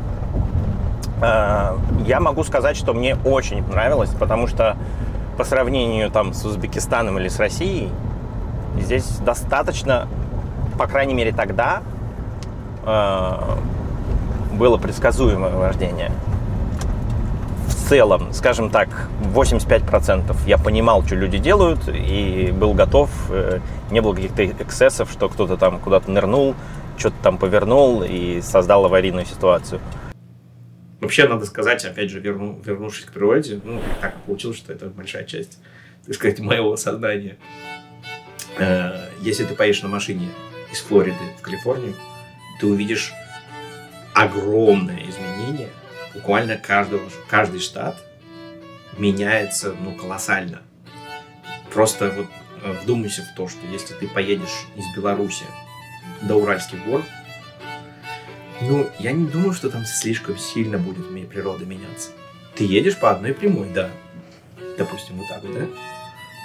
Speaker 3: Я могу сказать, что мне очень понравилось, потому что по сравнению там с Узбекистаном или с Россией, здесь достаточно, по крайней мере тогда, было предсказуемое вождение. В целом, скажем так, 85% я понимал, что люди делают, и был готов, не было каких-то эксцессов, что кто-то там куда-то нырнул, что-то там повернул и создал аварийную ситуацию.
Speaker 2: Вообще, надо сказать, опять же, вернувшись к природе, ну, так получилось, что это большая часть, так сказать, моего сознания. Если ты поедешь на машине из Флориды в Калифорнию, ты увидишь огромное изменение. Буквально каждый штат меняется, ну, колоссально. Просто вот вдумайся в то, что если ты поедешь из Беларуси до Уральских гор, ну, я не думаю, что там слишком сильно будет природа меняться. Ты едешь по одной прямой, да. Допустим, вот так вот, да?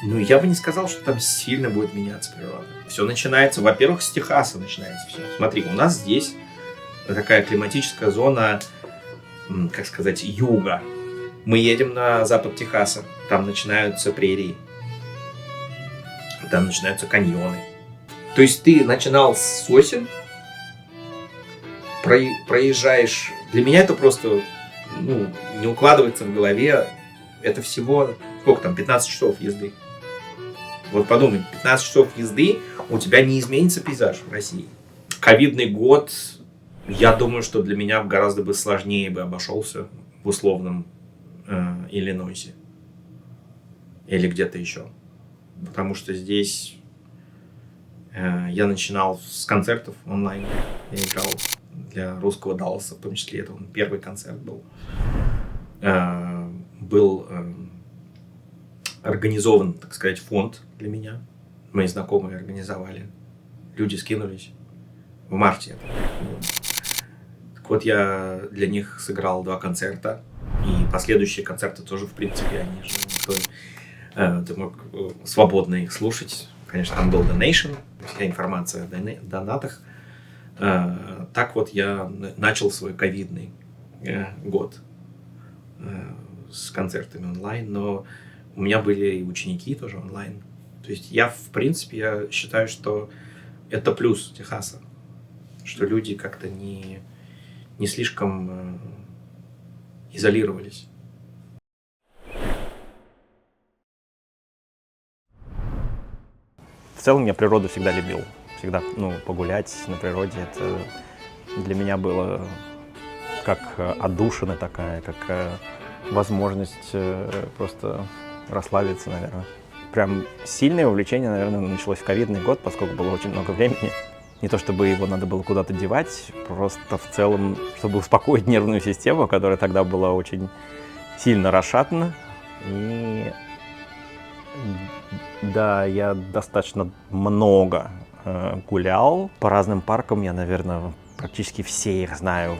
Speaker 2: Ну, я бы не сказал, что там сильно будет меняться природа. Все начинается, во-первых, с Техаса начинается все. Смотри, у нас здесь такая климатическая зона, как сказать, юга. Мы едем на запад Техаса, там начинаются прерии, там начинаются каньоны. То есть ты начинал с сосен, проезжаешь. Для меня это просто, ну, не укладывается в голове. Это всего, сколько там, 15 часов езды. Вот подумай, 15 часов езды, у тебя не изменится пейзаж в России. Ковидный год, я думаю, что для меня гораздо бы сложнее бы обошелся в условном Иллинойсе. Или где-то еще. Потому что здесь я начинал с концертов онлайн. Я играл для русского Далласа, в том числе это первый концерт был. Был организован, так сказать, фонд для меня. Мои знакомые организовали. Люди скинулись в марте. Так вот, я для них сыграл 2 концерта. И последующие концерты тоже, в принципе, они же никто... Ты мог свободно их слушать. Конечно, там был donation, вся информация о донатах. Так вот я начал свой ковидный год с концертами онлайн, но у меня были и ученики тоже онлайн. То есть я, в принципе, я считаю, что это плюс Техаса, что люди как-то не слишком изолировались.
Speaker 3: В целом я природу всегда любил. Всегда, ну, погулять на природе, это для меня было как отдушина такая, как возможность просто расслабиться, наверное. Прям сильное увлечение, наверное, началось в ковидный год, поскольку было очень много времени. Не то чтобы его надо было куда-то девать, просто в целом, чтобы успокоить нервную систему, которая тогда была очень сильно расшатана. И да, я достаточно много гулял по разным паркам. Я, наверное, практически все их знаю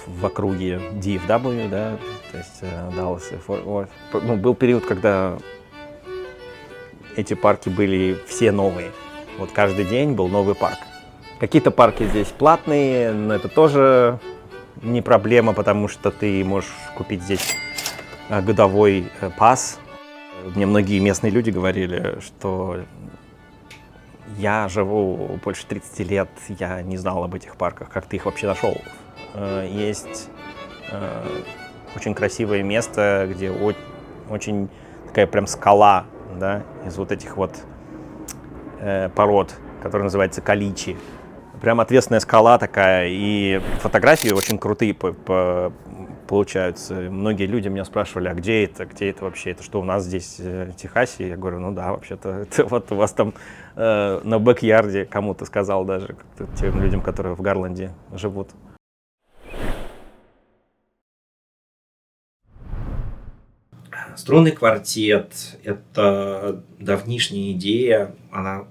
Speaker 3: в округе DFW, да, то есть Даллас и Форт Уорт. Ну, был период, когда эти парки были все новые. Вот каждый день был новый парк. Какие-то парки здесь платные, но это тоже не проблема, потому что ты можешь купить здесь годовой пас. Мне многие местные люди говорили, что я живу больше 30 лет, я не знал об этих парках, как ты их вообще нашел. Есть очень красивое место, где очень такая прям скала, да, из вот этих вот пород, которая называется каличи. Прям отвесная скала такая, и фотографии очень крутые получаются. Многие люди меня спрашивали, а где это вообще, это что у нас здесь в Техасе? Я говорю, ну да, вообще-то, это вот у вас там на бэк-ярде, кому-то сказал даже, тем людям, которые в Гарленде живут.
Speaker 2: Струнный квартет – это давнишняя идея, она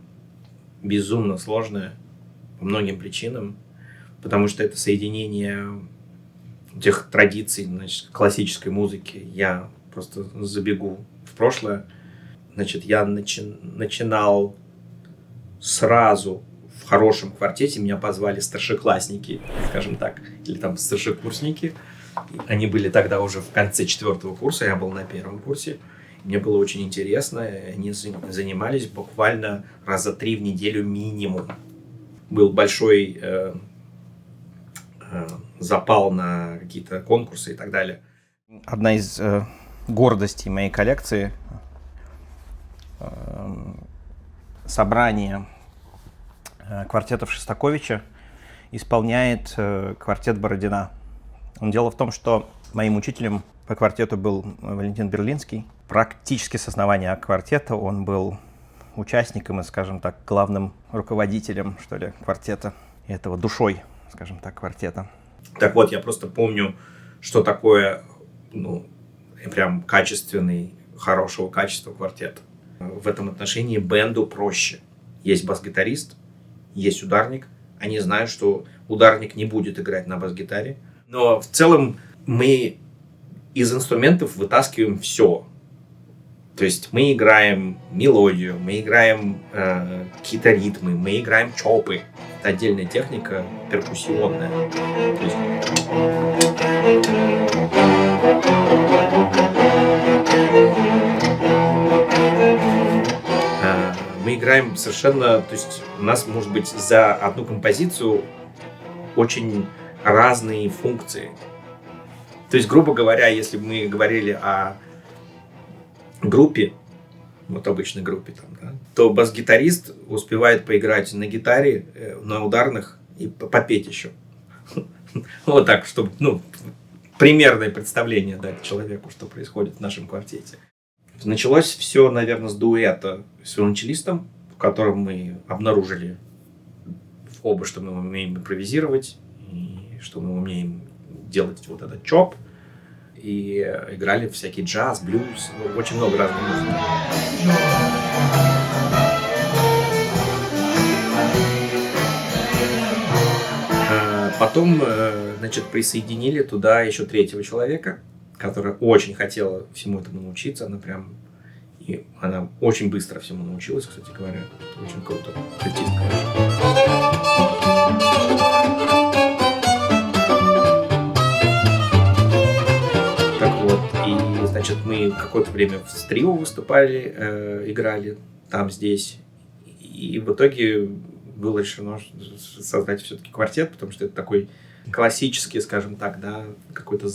Speaker 2: безумно сложная по многим причинам, потому что это соединение тех традиций, значит, классической музыки. Я просто забегу в прошлое. Значит, я начинал сразу в хорошем квартете. Меня позвали старшеклассники, скажем так, или там старшекурсники. Они были тогда уже в конце 4-го курса, я был на 1-м курсе. Мне было очень интересно. Они занимались буквально раза 3 в неделю минимум. Был большой запал на какие-то конкурсы и так далее.
Speaker 3: Одна из гордостей моей коллекции собрание квартетов Шостаковича исполняет квартет Бородина. Дело в том, что моим учителем по квартету был Валентин Берлинский. Практически с основания квартета он был участником и, скажем так, главным руководителем, что ли, квартета. И этого душой, скажем так, квартета.
Speaker 2: Так вот, я просто помню, что такое, прям качественный, хорошего качества квартет. В этом отношении бенду проще. Есть бас-гитарист, есть ударник. Они знают, что ударник не будет играть на бас-гитаре. Но в целом мы из инструментов вытаскиваем все. То есть мы играем мелодию, мы играем какие-то ритмы, мы играем чопы. Это отдельная техника перкуссионная. То есть... Мы играем совершенно... То есть у нас может быть за одну композицию очень разные функции. То есть, грубо говоря, если бы мы говорили о группе, вот обычной группе, там, да, то бас-гитарист успевает поиграть на гитаре, на ударных и попеть еще. Вот так, чтобы, примерное представление дать человеку, что происходит в нашем квартете. Началось все, наверное, с дуэта с виолончелистом, в котором мы обнаружили оба, что мы умеем импровизировать, и что мы умеем делать вот этот чоп. И играли всякий джаз, блюз, очень много разных музыки. Потом, присоединили туда еще третьего человека, которая очень хотела всему этому научиться. Она очень быстро всему научилась, кстати говоря. Это очень круто. Артистка. Мы какое-то время в трио выступали, играли там, здесь. И в итоге было решено создать все-таки квартет, потому что это такой классический, скажем так, да, какой-то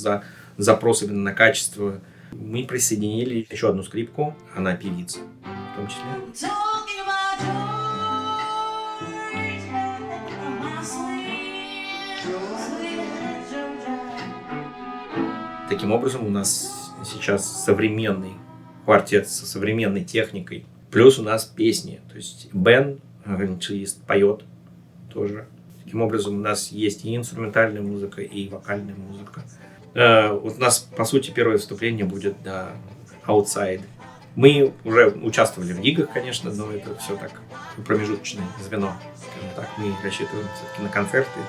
Speaker 2: запрос именно на качество. Мы присоединили еще одну скрипку, она певица в том числе. Таким образом, у нас сейчас современный квартет со современной техникой. Плюс у нас песни. То есть Бен, виолончелист, поет тоже. Таким образом, у нас есть и инструментальная музыка, и вокальная музыка. Вот у нас, по сути, первое выступление будет outside. Мы уже участвовали в гигах, конечно, но это все так промежуточное звено. Скажем так, мы рассчитываем все-таки на концерты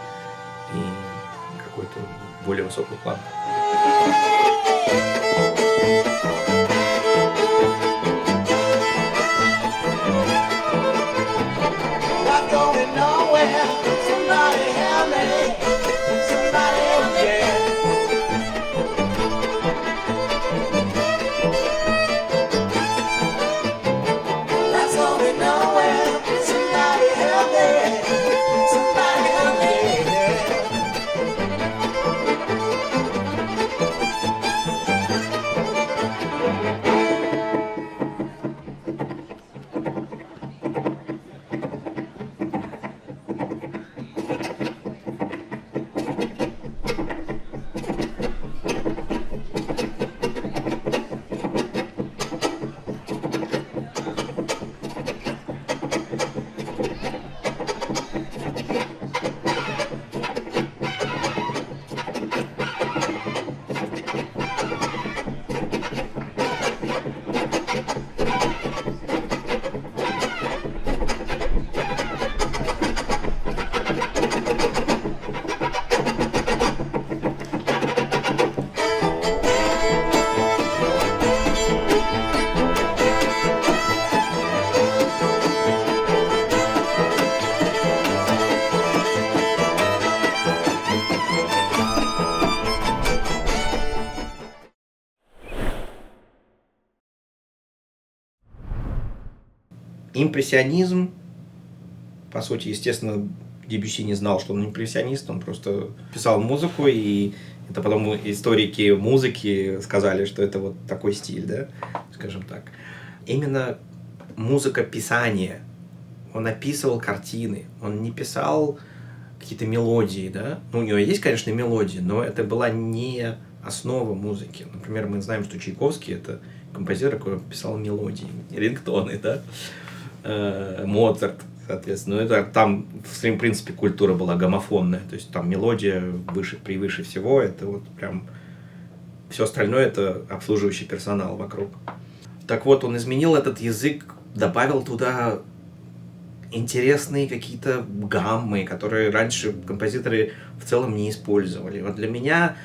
Speaker 2: и какой-то более высокий план. Импрессионизм, по сути, естественно, Дебюсси не знал, что он импрессионист, он просто писал музыку, и это потом историки музыки сказали, что это вот такой стиль, да, скажем так. Именно музыка писания, он описывал картины, он не писал какие-то мелодии, да. Ну, у нее есть, конечно, мелодии, но это была не основа музыки. Например, мы знаем, что Чайковский — это композитор, который писал мелодии, рингтоны, да. Моцарт, соответственно. Но это там, в принципе, культура была гомофонная. То есть там мелодия превыше всего. Это вот прям... Все остальное — это обслуживающий персонал вокруг. Так вот, он изменил этот язык, добавил туда интересные какие-то гаммы, которые раньше композиторы в целом не использовали. Вот для меня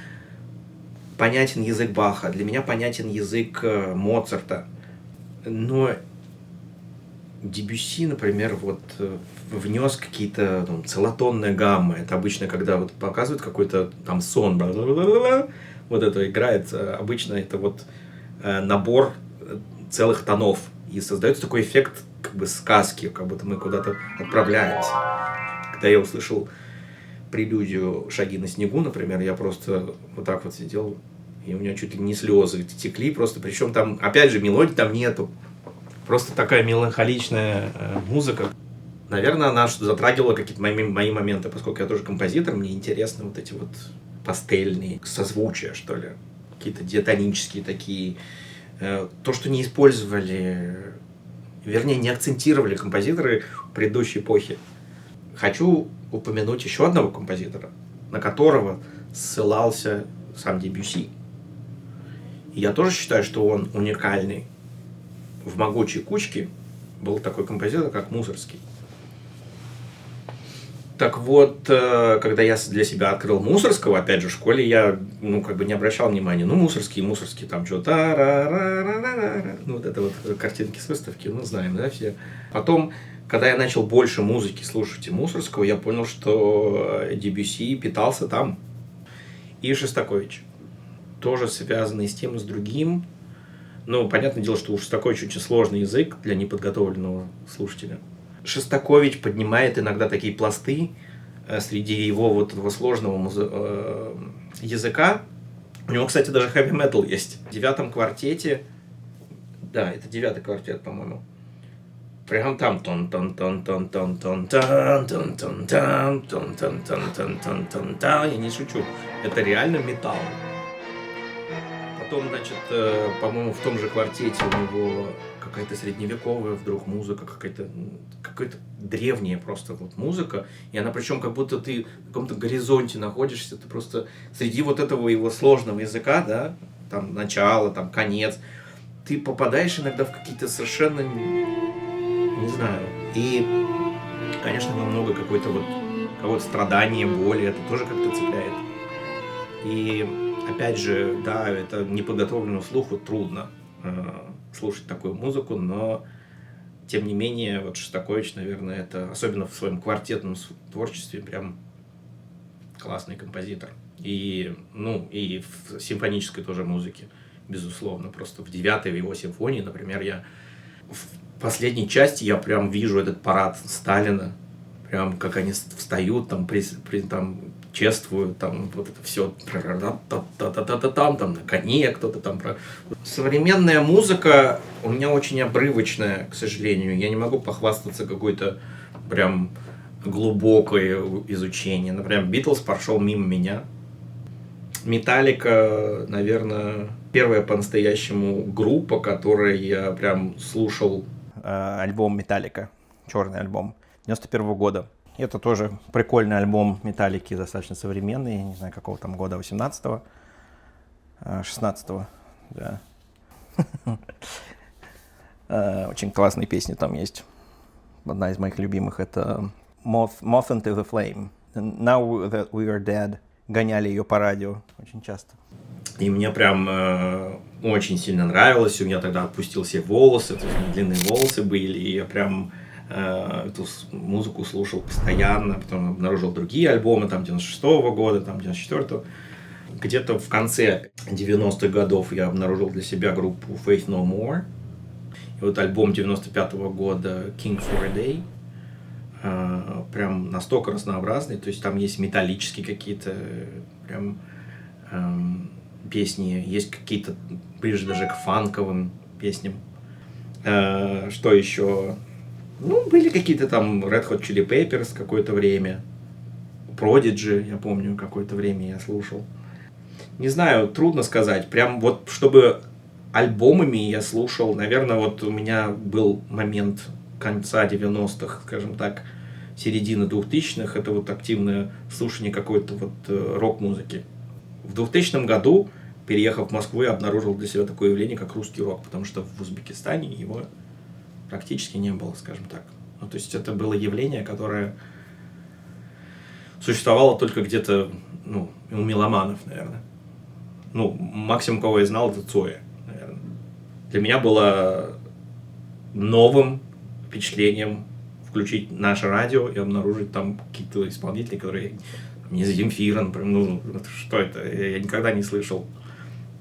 Speaker 2: понятен язык Баха, для меня понятен язык Моцарта. Но Дебюсси, например, вот внес какие-то там целотонные гаммы. Это обычно, когда вот показывают какой-то там сон, вот это играет, обычно это вот набор целых тонов. И создается такой эффект как бы сказки, как будто мы куда-то отправляемся. Когда я услышал прелюдию «Шаги на снегу», например, я просто вот так вот сидел, и у меня чуть ли не слезы текли просто. Причем там, опять же, мелодии там нету. Просто такая меланхоличная музыка. Наверное, она затрагивала какие-то мои моменты, поскольку я тоже композитор, мне интересны вот эти вот пастельные созвучия, что ли. Какие-то диатонические такие. То, что не использовали, вернее, не акцентировали композиторы предыдущей эпохи. Хочу упомянуть еще одного композитора, на которого ссылался сам Дебюсси. И я тоже считаю, что он уникальный. В «Могучей кучке» был такой композитор, как Мусорский. Так вот, когда я для себя открыл Мусорского, опять же, в школе я, как бы не обращал внимания. Мусорский, там что-то... вот это вот картинки с выставки, знаем, да, все. Потом, когда я начал больше музыки слушать и Мусорского, я понял, что Дебюсси питался там. И Шостакович. Тоже связанный с тем и с другим. Понятное дело, что у Шостаковича очень сложный язык для неподготовленного слушателя. Шостакович поднимает иногда такие пласты среди его вот этого сложного языка. У него, кстати, даже хэви-метал есть. В 9 квартете, да, это 9 квартет, по-моему. Прям там тон тон тон тон тон тон тон тон тон тон тон тон тон тон тон тон тон. Я не шучу. Это реально металл. Потом, значит, по-моему, в том же квартете у него какая-то средневековая вдруг музыка, какая-то древняя просто вот музыка. И она причем как будто ты в каком-то горизонте находишься, ты просто среди вот этого его сложного языка, да, там начало, там конец, ты попадаешь иногда в какие-то совершенно, не знаю. И, конечно, в нем много какого-то страдания, боли, это тоже как-то цепляет. И опять же, да, это неподготовленному слуху трудно слушать такую музыку, но тем не менее, вот Шостакович, наверное, это, особенно в своем квартетном творчестве, прям классный композитор. И в симфонической тоже музыке, безусловно. Просто в 9-й его симфонии, например, я в последней части я прям вижу этот парад Сталина, прям как они встают, там чествуют, там вот это все, там на коне кто-то там. Современная музыка у меня очень обрывочная, к сожалению. Я не могу похвастаться какой-то прям глубокое изучение. Например, Битлз прошел мимо меня. Металлика, наверное, первая по-настоящему группа, которую я прям слушал.
Speaker 3: Альбом Металлика, черный альбом 91 года. Это тоже прикольный альбом Металлики, достаточно современный, не знаю, какого там года, 18-го, 16-го, да. Очень классные песни там есть. Одна из моих любимых — это Moth into the Flame. Now that we are dead. Гоняли ее по радио очень часто.
Speaker 2: И мне прям очень сильно нравилось. У меня тогда отпустил все волосы, то есть длинные волосы были, и я прям эту музыку слушал постоянно. Потом обнаружил другие альбомы, там 96-го года, там 94-го. Где-то в конце 90-х годов я обнаружил для себя группу Faith No More. И вот альбом 95-го года King for a Day прям настолько разнообразный. То есть там есть металлические какие-то прям песни, есть какие-то ближе даже к фанковым песням. Что еще? Были какие-то там Red Hot Chili Peppers какое-то время. Prodigy, я помню, какое-то время я слушал. Не знаю, трудно сказать. Прям вот, чтобы альбомами я слушал, наверное, вот у меня был момент конца 90-х, скажем так, середины 2000-х, это вот активное слушание какой-то вот рок-музыки. В 2000 году, переехав в Москву, я обнаружил для себя такое явление, как русский рок, потому что в Узбекистане его практически не было, скажем так. Ну, то есть это было явление, которое существовало только где-то, ну, у меломанов, наверное. Ну, максимум, кого я знал, это Цоя, наверное. Для меня было новым впечатлением включить наше радио и обнаружить там какие-то исполнители, которые... Не Земфира, например, ну, что это? Я никогда не слышал.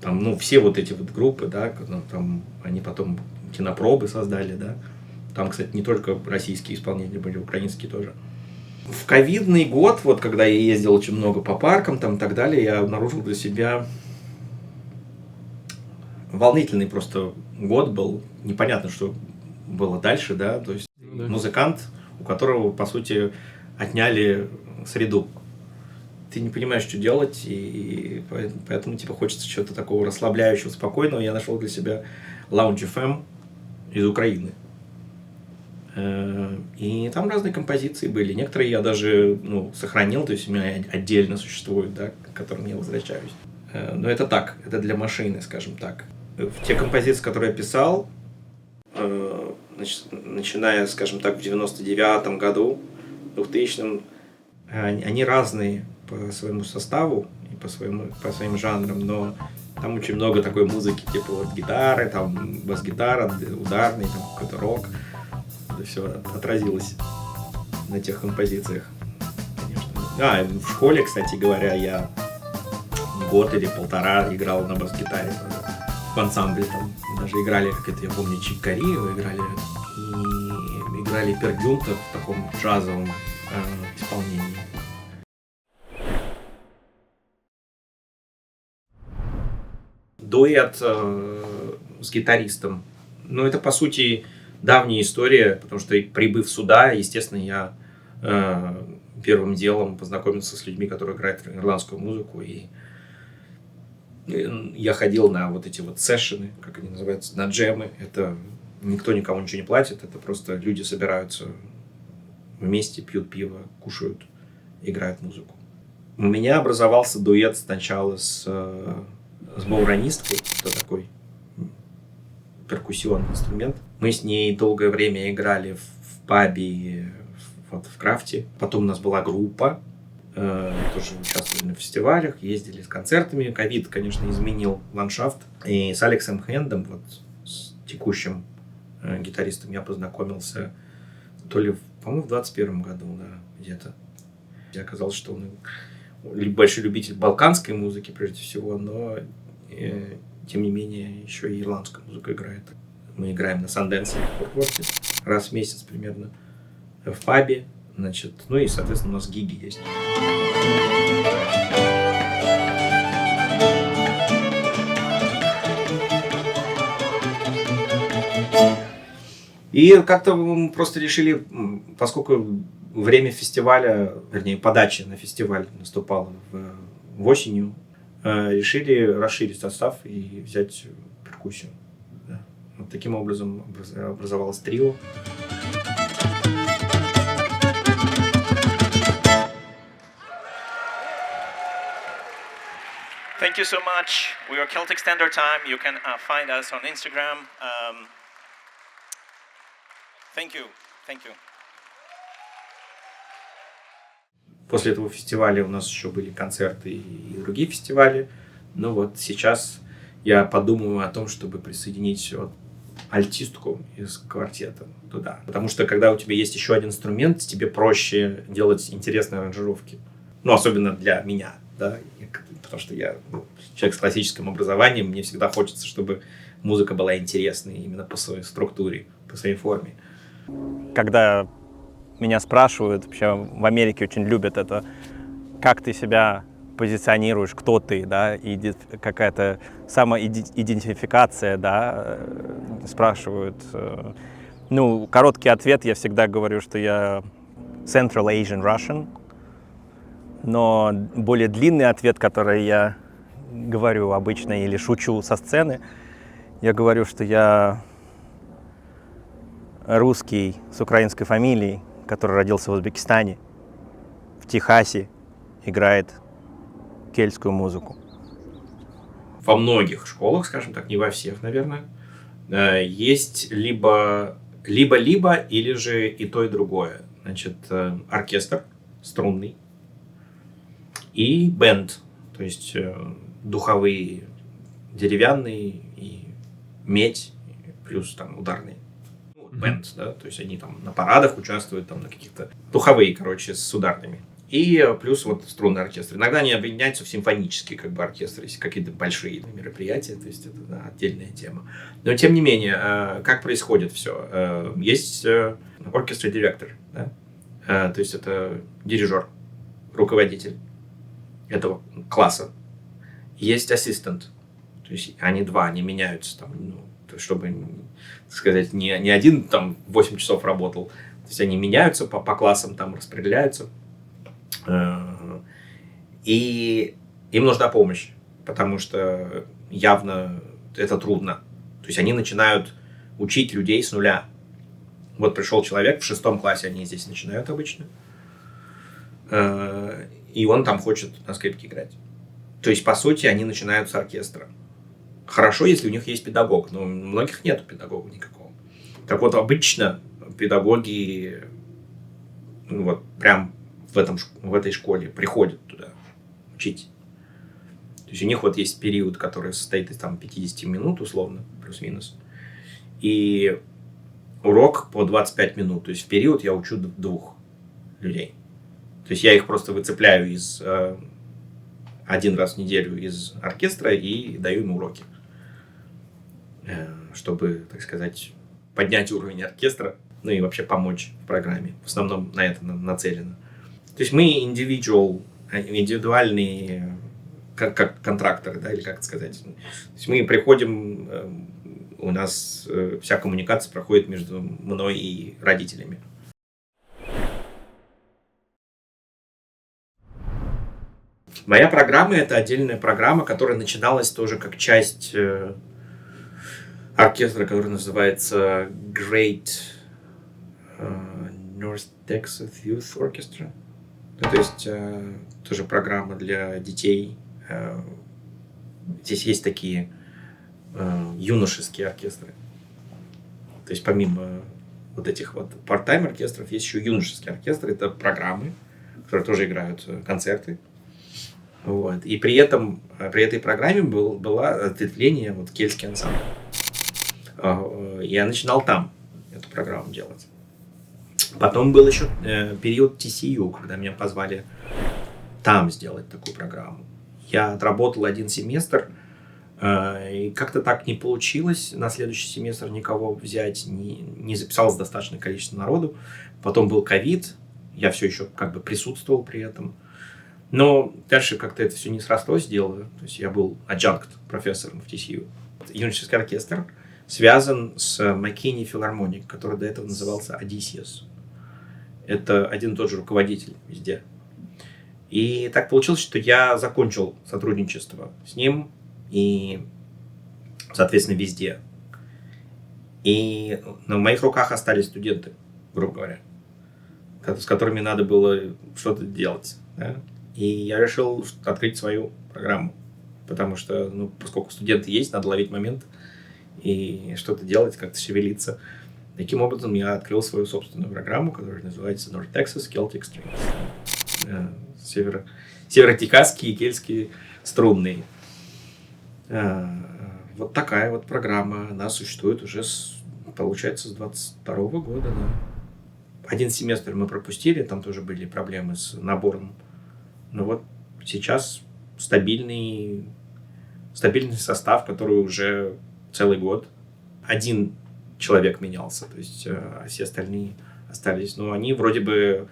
Speaker 2: Там, ну, все вот эти вот группы, да, там они потом кинопробы создали, да. Там, кстати, не только российские исполнители были, украинские тоже. В ковидный год, вот когда я ездил очень много по паркам там и так далее, я обнаружил для себя волнительный просто год был. Непонятно, что было дальше, да. То есть музыкант, у которого, по сути, отняли среду. Ты не понимаешь, что делать, и поэтому типа хочется чего-то такого расслабляющего, спокойного. Я нашел для себя Lounge FM из Украины. И там разные композиции были. Некоторые я даже сохранил, то есть у меня отдельно существуют, да, к которым я возвращаюсь. Но это так, это для машины, скажем так. В те композиции, которые я писал, начиная, скажем так, в 99-м году, 2000-м, они разные по своему составу и по своим жанрам, но там очень много такой музыки, типа вот гитары, там бас-гитара, ударный, там какой-то рок. Это все отразилось на тех композициях, конечно. В школе, кстати говоря, я год или полтора играл на бас-гитаре в ансамбле, там даже играли, как это, я помню, Чик Корио играли, и играли Пергюнта в таком джазовом исполнении. Дуэт с гитаристом. Ну, это, по сути, давняя история, потому что, прибыв сюда, естественно, я первым делом познакомился с людьми, которые играют ирландскую музыку, и я ходил на вот эти вот сессионы, как они называются, на джемы. Это никто никому ничего не платит, это просто люди собираются вместе, пьют пиво, кушают, играют музыку. У меня образовался дуэт сначала с бауронисткой, это такой перкуссионный инструмент. Мы с ней долгое время играли в пабе, вот, в Крафте. Потом у нас была группа, тоже участвовали на фестивалях, ездили с концертами. Ковид, конечно, изменил ландшафт. И с Алексом Хэндом, вот, с текущим гитаристом, я познакомился то ли, по-моему, в 21 году, да, где-то. И оказалось, что он большой любитель балканской музыки, прежде всего, но тем не менее еще и ирландская музыка играет. Мы играем на Санденсе в Форт-Уорте раз в месяц примерно, в пабе, значит, ну и, соответственно, у нас гиги есть. И как-то мы просто решили, поскольку время фестиваля, вернее, подача на фестиваль наступала в осенью, решили расширить состав и взять перкуссию. Да. Вот таким образом образовалось трио.
Speaker 4: Thank you so much. We are Celtic Standard Time. You can find us on Instagram. Thank you. Thank you.
Speaker 2: После этого фестиваля у нас еще были концерты и другие фестивали. Но вот сейчас я подумываю о том, чтобы присоединить вот альтистку из квартета туда. Потому что когда у тебя есть еще один инструмент, тебе проще делать интересные аранжировки. Ну, особенно для меня, да. Потому что я человек с классическим образованием, мне всегда хочется, чтобы музыка была интересной именно по своей структуре, по своей форме.
Speaker 3: Когда меня спрашивают, вообще в Америке очень любят это, как ты себя позиционируешь, кто ты, да, и какая-то самоидентификация, да, спрашивают. Ну, короткий ответ, я всегда говорю, что я Central Asian Russian, Но более длинный ответ, который я говорю обычно или шучу со сцены, я говорю, что я русский с украинской фамилией, который родился в Узбекистане, в Техасе, играет кельтскую музыку.
Speaker 2: Во многих школах, скажем так, не во всех, наверное, есть либо или же и то, и другое. Значит, оркестр струнный и бенд, то есть духовые, деревянные и медь, плюс там ударные. Бенд, да, то есть они там на парадах участвуют, там на каких-то духовые, короче, с ударными. И плюс вот струнный оркестр. Иногда они объединяются в симфонические как бы оркестры, если какие-то большие мероприятия, то есть это да, отдельная тема. Но тем не менее, как происходит все? Есть оркестр директор, да? То есть это дирижер, руководитель этого класса. Есть ассистент, то есть они два, они меняются там, чтобы, так сказать, не один там 8 часов работал, то есть они меняются по классам, там распределяются. И им нужна помощь, потому что явно это трудно. То есть они начинают учить людей с нуля. Вот пришел человек, в 6 классе они здесь начинают обычно, и он там хочет на скрипке играть. То есть, по сути, они начинают с оркестра. Хорошо, если у них есть педагог, но у многих нет педагога никакого. Так вот, обычно педагоги вот прям в этой школе приходят туда учить. То есть у них вот есть период, который состоит из там 50 минут, условно, плюс-минус. И урок по 25 минут. То есть в период я учу 2 людей. То есть я их просто выцепляю один раз в неделю из оркестра и даю им уроки. Чтобы, так сказать, поднять уровень оркестра, ну и вообще помочь в программе. В основном на это нацелено. То есть мы индивидуальные как контракторы, да, или как это сказать. То есть мы приходим, у нас вся коммуникация проходит между мной и родителями. Моя программа — это отдельная программа, которая начиналась тоже как часть оркестра, который называется Great North Texas Youth Orchestra. То есть тоже программа для детей. Здесь есть такие юношеские оркестры. То есть помимо вот этих вот part-time оркестров есть еще юношеские оркестры. Это программы, которые тоже играют концерты. Вот. И при этой программе было ответвление вот кельтский ансамбль. Я начинал там эту программу делать. Потом был еще период TCU, когда меня позвали там сделать такую программу. Я отработал 1 семестр, и как-то так не получилось на следующий семестр никого взять, не записалось достаточное количество народу. Потом был ковид, я все еще как бы присутствовал при этом. Но дальше как-то это все не срослось дело. То есть я был adjunct профессором в TCU. Юношеский оркестр связан с McKinney Philharmonic, который до этого назывался Odysseus. Это один и тот же руководитель везде. И так получилось, что я закончил сотрудничество с ним и, соответственно, везде. И на моих руках остались студенты, грубо говоря, с которыми надо было что-то делать. Да? И я решил открыть свою программу, потому что, поскольку студенты есть, надо ловить момент и что-то делать, как-то шевелиться. Таким образом, я открыл свою собственную программу, которая называется North Texas Celtic Strings. Северо-техасские и кельтские струнные. Вот такая вот программа. Она существует уже, получается, с 22 года. Да. 1 семестр мы пропустили, там тоже были проблемы с набором. Но вот сейчас стабильный состав, который уже целый год. 1 человек менялся, то есть все остальные остались. Но они вроде бы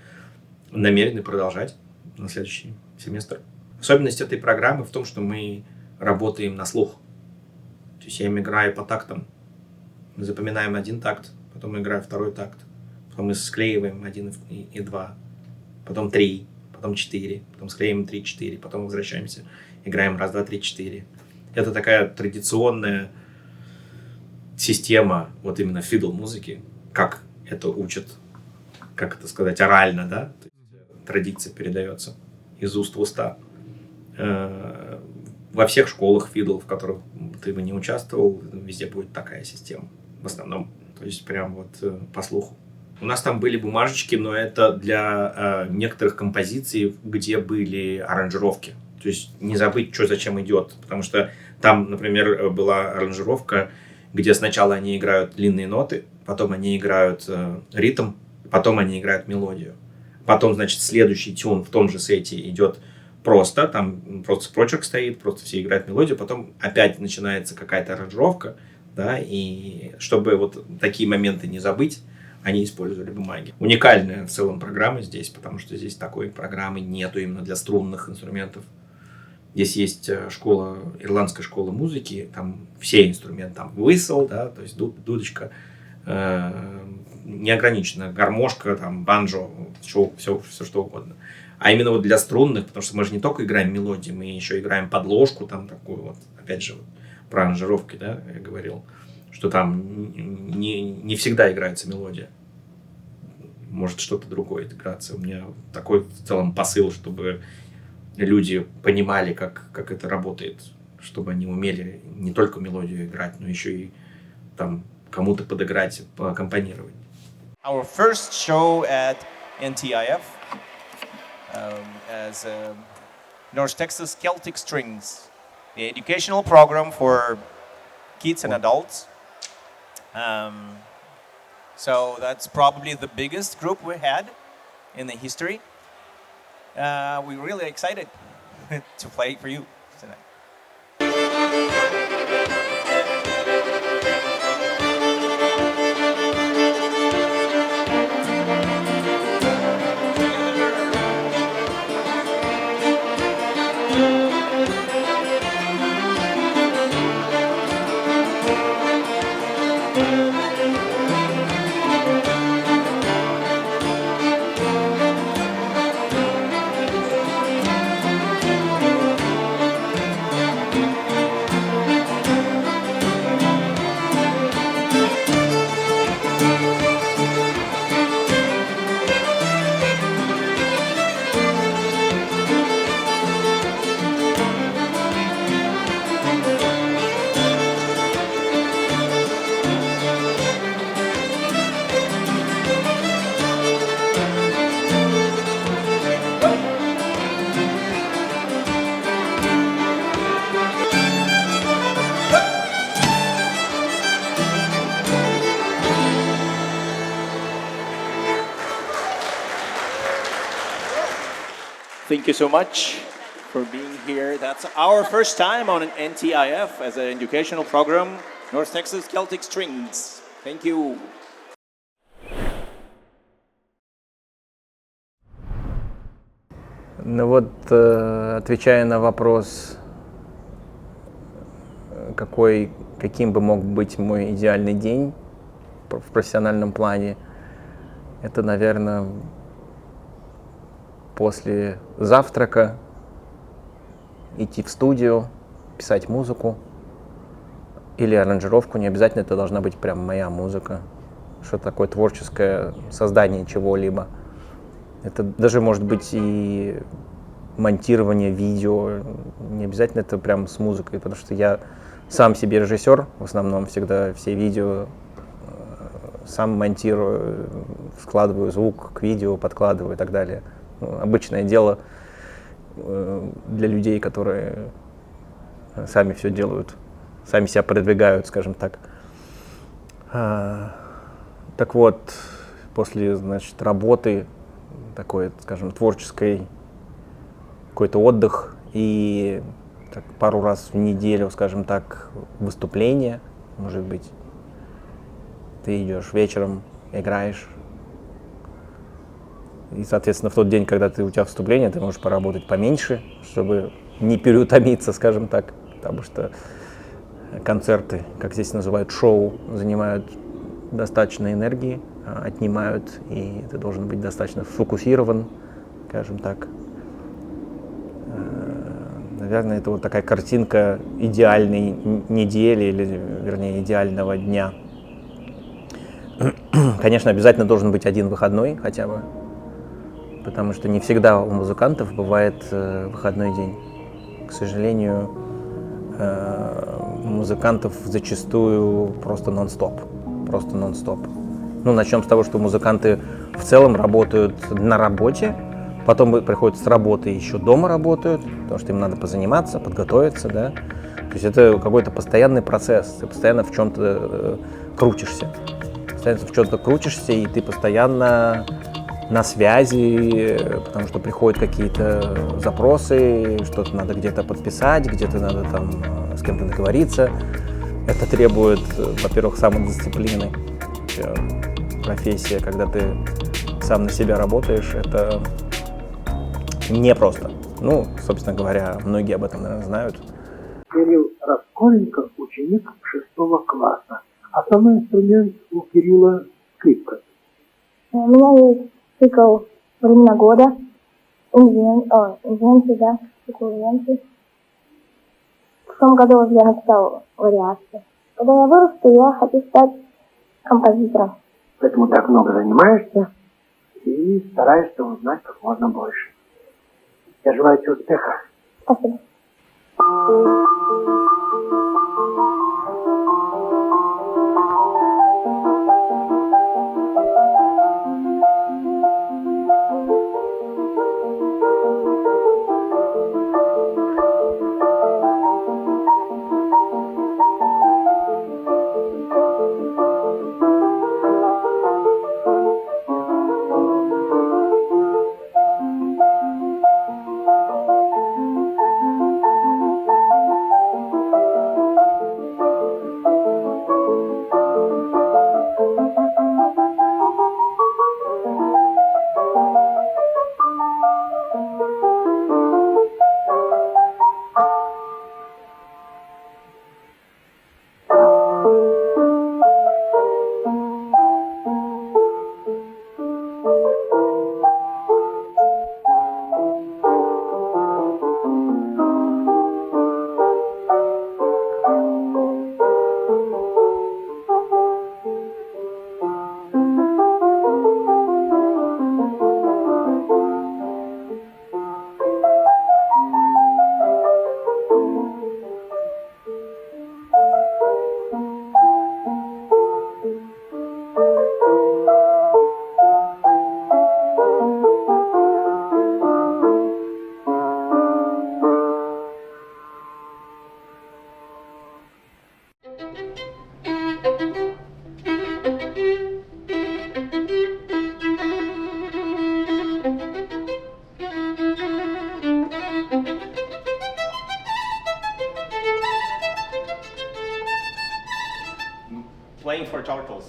Speaker 2: намерены продолжать на следующий семестр. Особенность этой программы в том, что мы работаем на слух. То есть я им играю по тактам. Мы запоминаем 1 такт, потом играю 2 такт, потом мы склеиваем 1 и 2, потом 3, потом 4, потом склеим 3-4, потом возвращаемся, играем раз, два, три, 4. Это такая традиционная система вот именно фидл-музыки, как это учат, как это сказать, орально, да? То есть традиция передается из уст в уста. Во всех школах фидл, в которых ты бы не участвовал, везде будет такая система, в основном. То есть прям вот по слуху. У нас там были бумажечки, но это для некоторых композиций, где были аранжировки. То есть не забыть, что зачем идет. Потому что там, например, была аранжировка, где сначала они играют длинные ноты, потом они играют ритм, потом они играют мелодию. Потом, значит, следующий тюн в том же сете идет просто, там просто прочерк стоит, просто все играют мелодию, потом опять начинается какая-то аранжировка, да, и чтобы вот такие моменты не забыть, они использовали бумаги. Уникальная в целом программа здесь, потому что здесь такой программы нету именно для струнных инструментов. Здесь есть школа, ирландская школа музыки, там все инструменты, там whistle, да, то есть дудочка, неограниченно, гармошка, там банджо, все что угодно. А именно вот для струнных, потому что мы же не только играем мелодии, мы еще играем подложку, там такую вот, опять же, вот, про аранжировки, да, я говорил, что там не всегда играется мелодия. Может что-то другое играться. У меня такой в целом посыл, чтобы люди понимали, как это работает, чтобы они умели не только мелодию играть, но еще и там кому-то подыграть, поаккомпанировать.
Speaker 4: Our first show at NTIF as North Texas Celtic Strings, the educational program for kids and adults. So that's probably the biggest group we had in the history. We're really excited to play for you tonight. Thank you so much for being here. That's our first time on an NTIF as an educational program, North Texas Celtic Strings. Thank you.
Speaker 3: Ну вот, отвечая на вопрос, каким бы мог быть мой идеальный день в профессиональном плане, это, наверное, после завтрака идти в студию, писать музыку или аранжировку. Не обязательно это должна быть прям моя музыка. Что-то такое творческое создание чего-либо. Это даже может быть и монтирование видео. Не обязательно это прям с музыкой, потому что я сам себе режиссер, в основном всегда все видео сам монтирую, складываю звук к видео, подкладываю и так далее. Обычное дело для людей, которые сами все делают, сами себя продвигают, скажем так. Так вот, после, значит, работы, такой, скажем, творческой, какой-то отдых и так, пару раз в неделю, скажем так, выступление, может быть. Ты идешь вечером, играешь. И, соответственно, в тот день, когда у тебя выступление, ты можешь поработать поменьше, чтобы не переутомиться, скажем так. Потому что концерты, как здесь называют, шоу, занимают достаточно энергии, отнимают, и ты должен быть достаточно сфокусирован, скажем так. Наверное, это вот такая картинка идеальной недели или, вернее, идеального дня. Конечно, обязательно должен быть один выходной хотя бы, потому что не всегда у музыкантов бывает выходной день. К сожалению, у музыкантов зачастую просто нон-стоп. Ну, начнем с того, что музыканты в целом работают на работе, потом приходят с работы и еще дома работают, потому что им надо позаниматься, подготовиться, да. То есть это какой-то постоянный процесс, ты постоянно в чем-то крутишься. И ты постоянно на связи, потому что приходят какие-то запросы, что-то надо где-то подписать, где-то надо там с кем-то договориться. Это требует, во-первых, самодисциплины. Профессия, когда ты сам на себя работаешь, это непросто. Ну, собственно говоря, многие об этом, наверное, знают.
Speaker 5: Кирилл Расколенко, ученик 6 класса. Основной инструмент у Кирилла – скрипка.
Speaker 6: У меня есть цикл «Времена года», инвенции, да, цикл инвенции. В том году я написал вариации. Когда я вырасту, я хочу стать композитором.
Speaker 5: Поэтому так много занимаешься и стараешься узнать как можно больше. Я желаю тебе успеха.
Speaker 6: Спасибо.
Speaker 2: Playing for turtles.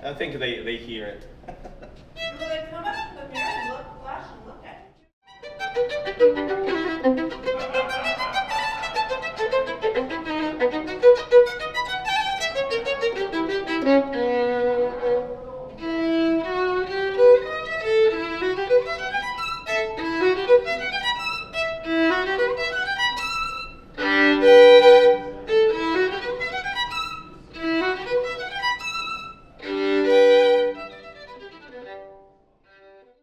Speaker 2: I think they hear it.